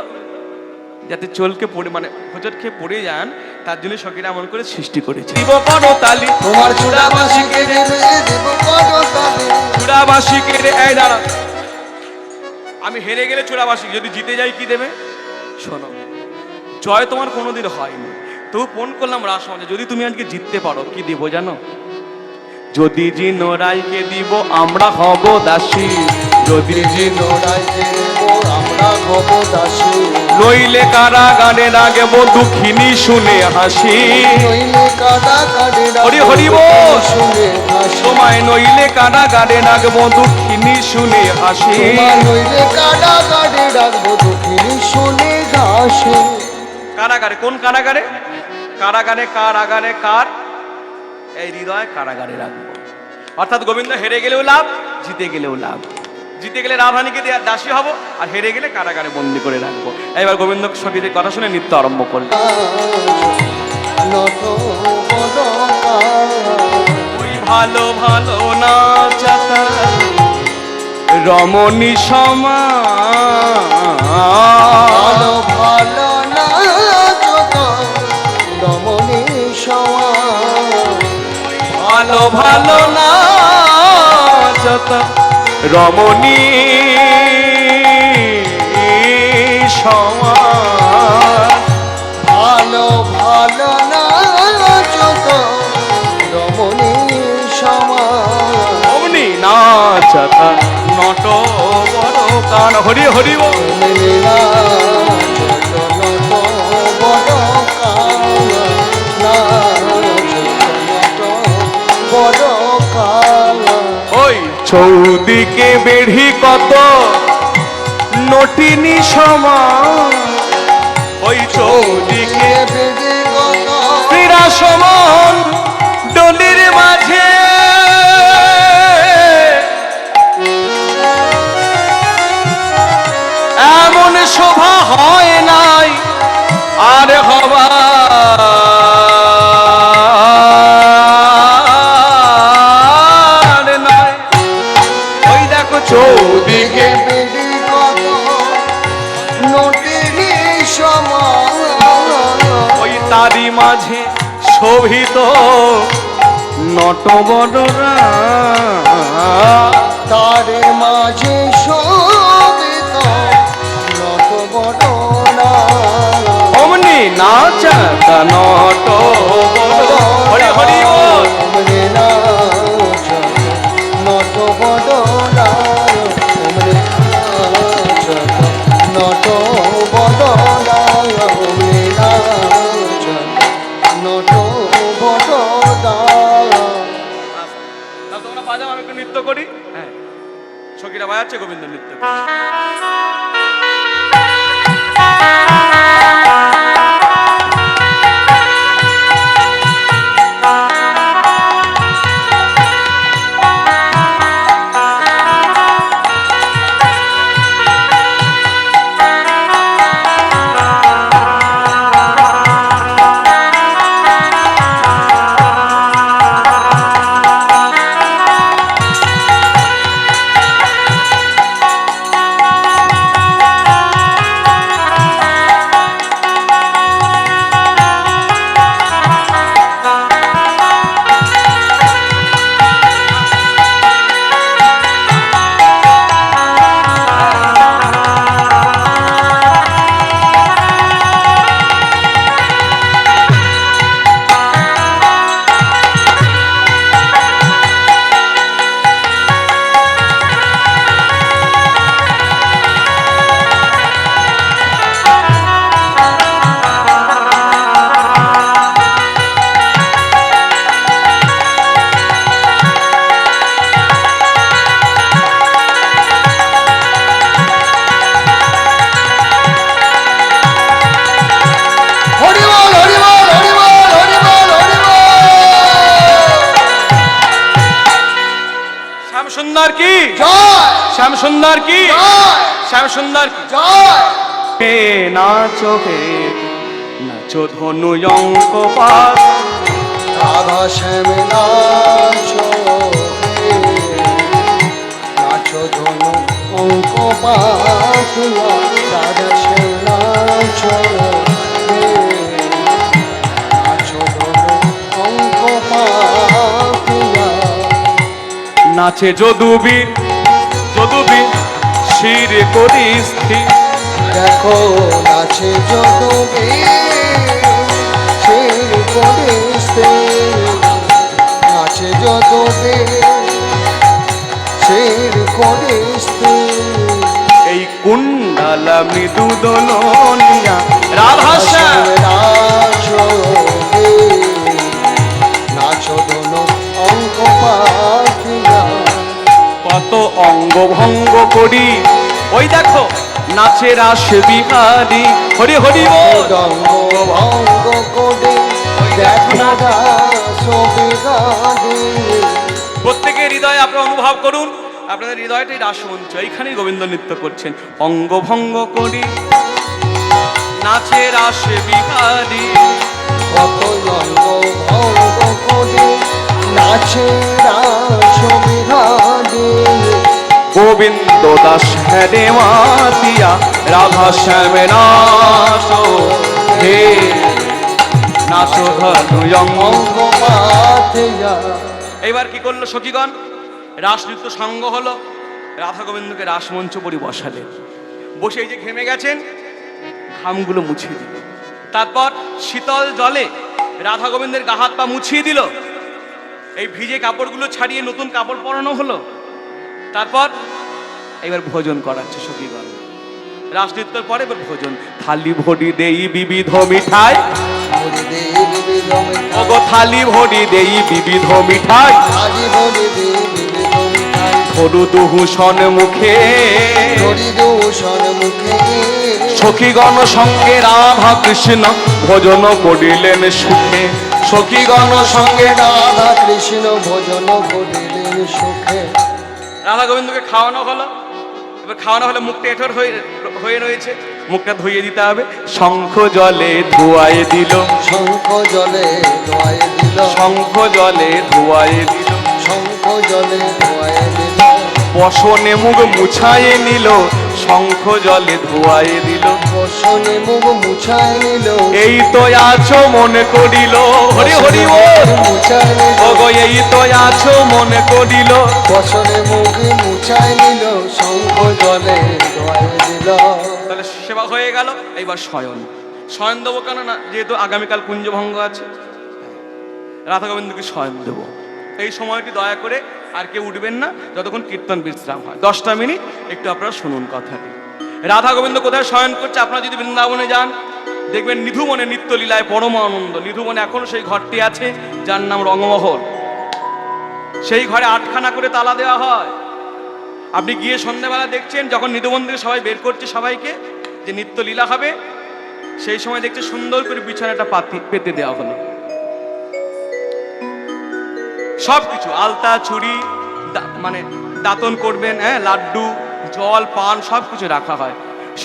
যাতে চলকে পড়ে মানে হোঁচট খেয়ে পড়ে যান তার জন্য সখীরা এমন করে সৃষ্টি করেছে। দিব করো তালি তোমার চূড়াবাসীকে দেবে দেব করতালি। চূড়াবাসীকে এই দাঁড়া, আমি হেরে গেলে চূড়াবাসী, যদি জিতে যাই কি দেবে? শোনো, জয় তোমার কোনোদিন হয়নি, তবু ফোন করলাম রাসমানে, যদি তুমি আজকে জিততে পারো কি দিব জানো? যদি জিনো রায়কে দিব আমরা হব দাসী, যদি জিনো রাইকে দেব আমরা হব দাসী। নইলে কারাগারে রাখবো দুঃখিনী শুনে হাসি। নইলে কাদা কাটে হরি হরি বল। শুনে হাসি। তোমায় নইলে কারাগারে রাখবো দুঃখিনী শুনে হাসি। তোমার নইলে কাদা কাটে রাখবো দুঃখিনী শুনে হাসি। কারাগারে, কোন কারাগারে? কারাগারে কারাগারে কার? এই হৃদয় কারাগারে রাখবো। অর্থাৎ গোবিন্দ হেরে গেলেও লাভ, জিতে গেলেও লাভ। জিতে গেলে রাধারানীকে দাসী হব, আর হেরে গেলে কারাগারে বন্দি করে রাখবো। এবার গোবিন্দ সখীদের কথা শুনে নৃত্য আরম্ভ করল। ওই ভালো ভালো নাচাতা রমণী সমা, ভালো ভালো নাচত রমণী সমা। ভালো ভালো নাচতা রমণী সমা। ভালো ভালো নাচত রমণী সমা। রমণী নাচতা নট বড় কান। হরি হরি বল। রমণী নাচত নট বড় কান। নাচত নট বড় কান। ওই চৌদিকে বেড়ি কত নটিনী সমা। ওই চৌদিকে বেদে কত ক্রীড়া সমান ডলির মাঝে এমন শোভা হয় নাই আর হবার নয়। ওই দেখো চৌদিকে বেদে কত নটিনী সমা। ওই তারি মাঝে শোভিত নটবররা। তারে মাঝে শোভিত নত বড়রা। অমনি নাচাতা নট হরি হরি বল। অমনি নাচত নত বড়রা। অমনি নাচত নত বড়রা। অমনি নাচত নত বড়রা। তোমরা বাজাও, আমি একটু নৃত্য করি। হ্যাঁ, সখীরা বাজাচ্ছে, গোবিন্দ নৃত্য করছে। সুন্দর কি জয় শ্যাম সুন্দর কি জয় শ্যাম সুন্দর কি জয় হে নাচো হে নাচো ধনু অঙ্ক পাত রাধা শ্যাম নাচো হে, নাচো ধনু অঙ্ক পাতিয়া, রাধা শ্যাম নাচো হে, নাচো ধনু অঙ্ক পাতিয়া। নাচে যদুবীর যদুবীর শির করি স্থির। দেখো নাচে যদুবীর শির করিস্তে, নাচে যদুবীর শির করিস্তে। এই কুণ্ডালা মৃদু দোলনিয়া রাধা শ্যাম নাচো হে, নাচো দোনো অঙ্ক পাতিয়া। কত অঙ্গ ভঙ্গ করি, ওই দেখো নাচে রাস বিহারী। হরি হরি বল। রঙ্গ ভঙ্গ করে দেখো রাস বিহারী। প্রত্যেকের হৃদয়ে আপনারা অনুভব করুন, আপনাদের হৃদয়টাই রাসমঞ্চ, এইখানেই গোবিন্দ নৃত্য করছেন। অঙ্গ ভঙ্গ করি নাচে রাস বিহারী। কত রঙ্গ ভঙ্গ করে নাচে রাস বিহারী। গোবিন্দ দাস হ্যারে মাতিয়া, রাধা শ্যাম নাচো হে, নাচো ধনু অঙ্গ। অঙ্গ পাতিয়া। এইবার কি করলো সখীগণ? রাসনৃত্য সঙ্গ হলো, রাধা গোবিন্দকে রাসমঞ্চ পরি বসালেন। বসে এই যে ঘেমে গেছেন, ঘামগুলো মুছিয়ে দিল। তারপর শীতল জলে রাধা গোবিন্দের গা হাত পা মুছিয়ে দিল। এই ভিজে কাপড়গুলো ছাড়িয়ে নতুন কাপড় পরানো হলো। তারপর এবার ভোজন করাচ্ছে সখীগণ। রাসনৃত্যের পরে এবার ভোজন। থালি ভরি দেই বিবিধ মিঠাই, হরি দেব বিদমে ওগো থালি ভরি দেই বিবিধ মিঠাই। আজি হরি দেব বিদমে হরু দুহুসন মুখে, হরি দূষণ মুখে। সখীগণ সঙ্গে রাধা কৃষ্ণ ভোজন করিলেন সুখে। সখীগণ সঙ্গে রাধা কৃষ্ণ ভোজন করিলেন সুখে। রাধা গোবিন্দকে খাওয়ানো হলো। এবার খাওয়ানো হলে মুখটা এঁঠোর হয়ে রয়েছে, মুখটা ধুইয়ে দিতে হবে। শঙ্খ জলে ধোয়ায়ে দিল, শঙ্খ জলে ধোয়ায় দিল, শঙ্খ জলে ধোয়ায়ে দিল। শঙ্খ জলে ধোয়ায় দিল। বসনে মুখ মুছায়ে নিল, শঙ্খ জলে ধোয়ায়ে দিল। বসনে মুখ মুছায় নিল, এই তো আছো মনে করিল, হরি হরি বল। মুছায় নিল, ওগো এই তো আছো মনে করিল। বসনে মুখ মুছায় নিল, শঙ্খ জলে ধোয়ায় দিল। তাহলে সেবা হয়ে গেল। এইবার শয়ন। শয়ন দেবো কেন না, যেহেতু আগামীকাল কুঞ্জভঙ্গ আছে, রাধা গোবিন্দকে শয়ন দেবো। এই সময়টি দয়া করে আর কেউ উঠবেন না যতক্ষণ কীর্তন বিশ্রাম হয়। 10টা মিনিট একটু আপনারা শুনুন কথাটি। রাধা গোবিন্দ কোথায় শয়ন করছে? আপনারা যদি বৃন্দাবনে যান দেখবেন নিধুবনে নিত্যলীলায় পরম আনন্দ। নিধুবনে এখনো সেই ঘরটি আছে যার নাম রঙ্গমহল। সেই ঘরে 8খানা করে তালা দেওয়া হয়। আপনি গিয়ে সন্ধ্যাবেলা দেখছেন যখন নিধুবন থেকে সবাই বের করছে সবাইকে যে নিত্যলীলা হবে, সেই সময় দেখছে সুন্দর করে বিছানাটা পেতে দেওয়া হলো। সবকিছু আলতা ছুরি মানে দাতন করবেন, হ্যাঁ, লাড্ডু জল পান সবকিছু রাখা হয়।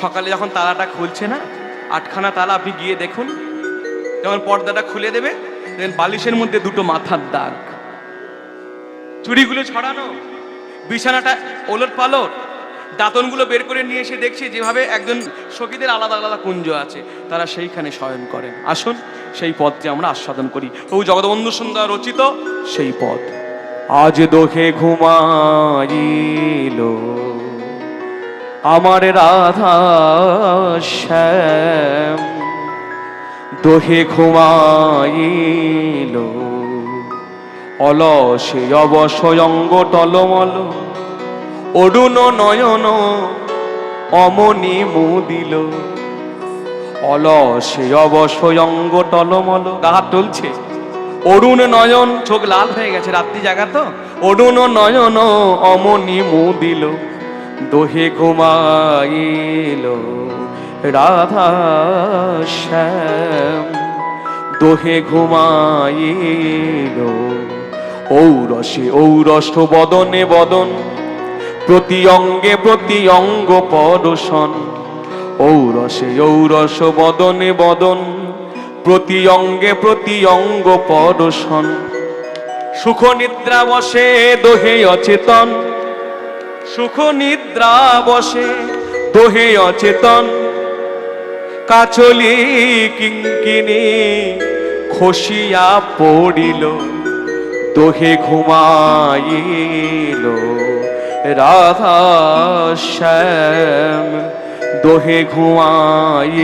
সকালে যখন তালাটা খুলছে না, 8খানা তালা, আপনি গিয়ে দেখুন, যখন পর্দাটা খুলে দেবে দেখেন বালিশের মধ্যে 2টো মাথার দাগ, চুড়িগুলো ছড়ানো, বিছানাটা ওলট পালট, দাতনগুলো বের করে নিয়ে এসে দেখছি যেভাবে একজন সখীদের আলাদা আলাদা কুঞ্জ আছে, তারা সেইখানে শয়ন করেন। আসুন সেই পথটি আমরা আস্বাদন করি। প্রভু জগৎবন্ধু সুন্দর রচিত সেই পথ। আজ দোহে ঘুমাইল আমার রাধা শ্যাম, দোহে ঘুমাইল অলসে অবসয়ঙ্গ টলমল, অরুণ নয়ন অমনি মুদিল। অলসে অবসয়ঙ্গ টলমল, গা টলছে, অরুণ নয়ন, চোখ লাল হয়ে গেছে, রাত্রি জাগা তো। অরুণ নয়ন অমনি মুদিল, দোহে ঘুমাইল রাধা শ্যাম, দোহে ঘুমাইল। ঔরসে ঔরস বদনে বদন, প্রতি অঙ্গে প্রতি অঙ্গ পরশন। ঔরসে ঔরস বদনে বদন, প্রতি অঙ্গে প্রতি অঙ্গ পরশন, সুখ নিদ্রা বসে দোহে অচেতন, সুখ নিদ্রা বসে দোহে অচেতন, কাচলি কিঙ্কিনি খসিয়া পড়িল, দোহে ঘুমাইল রাধা শ্যাম, দোহে ঘুমাইল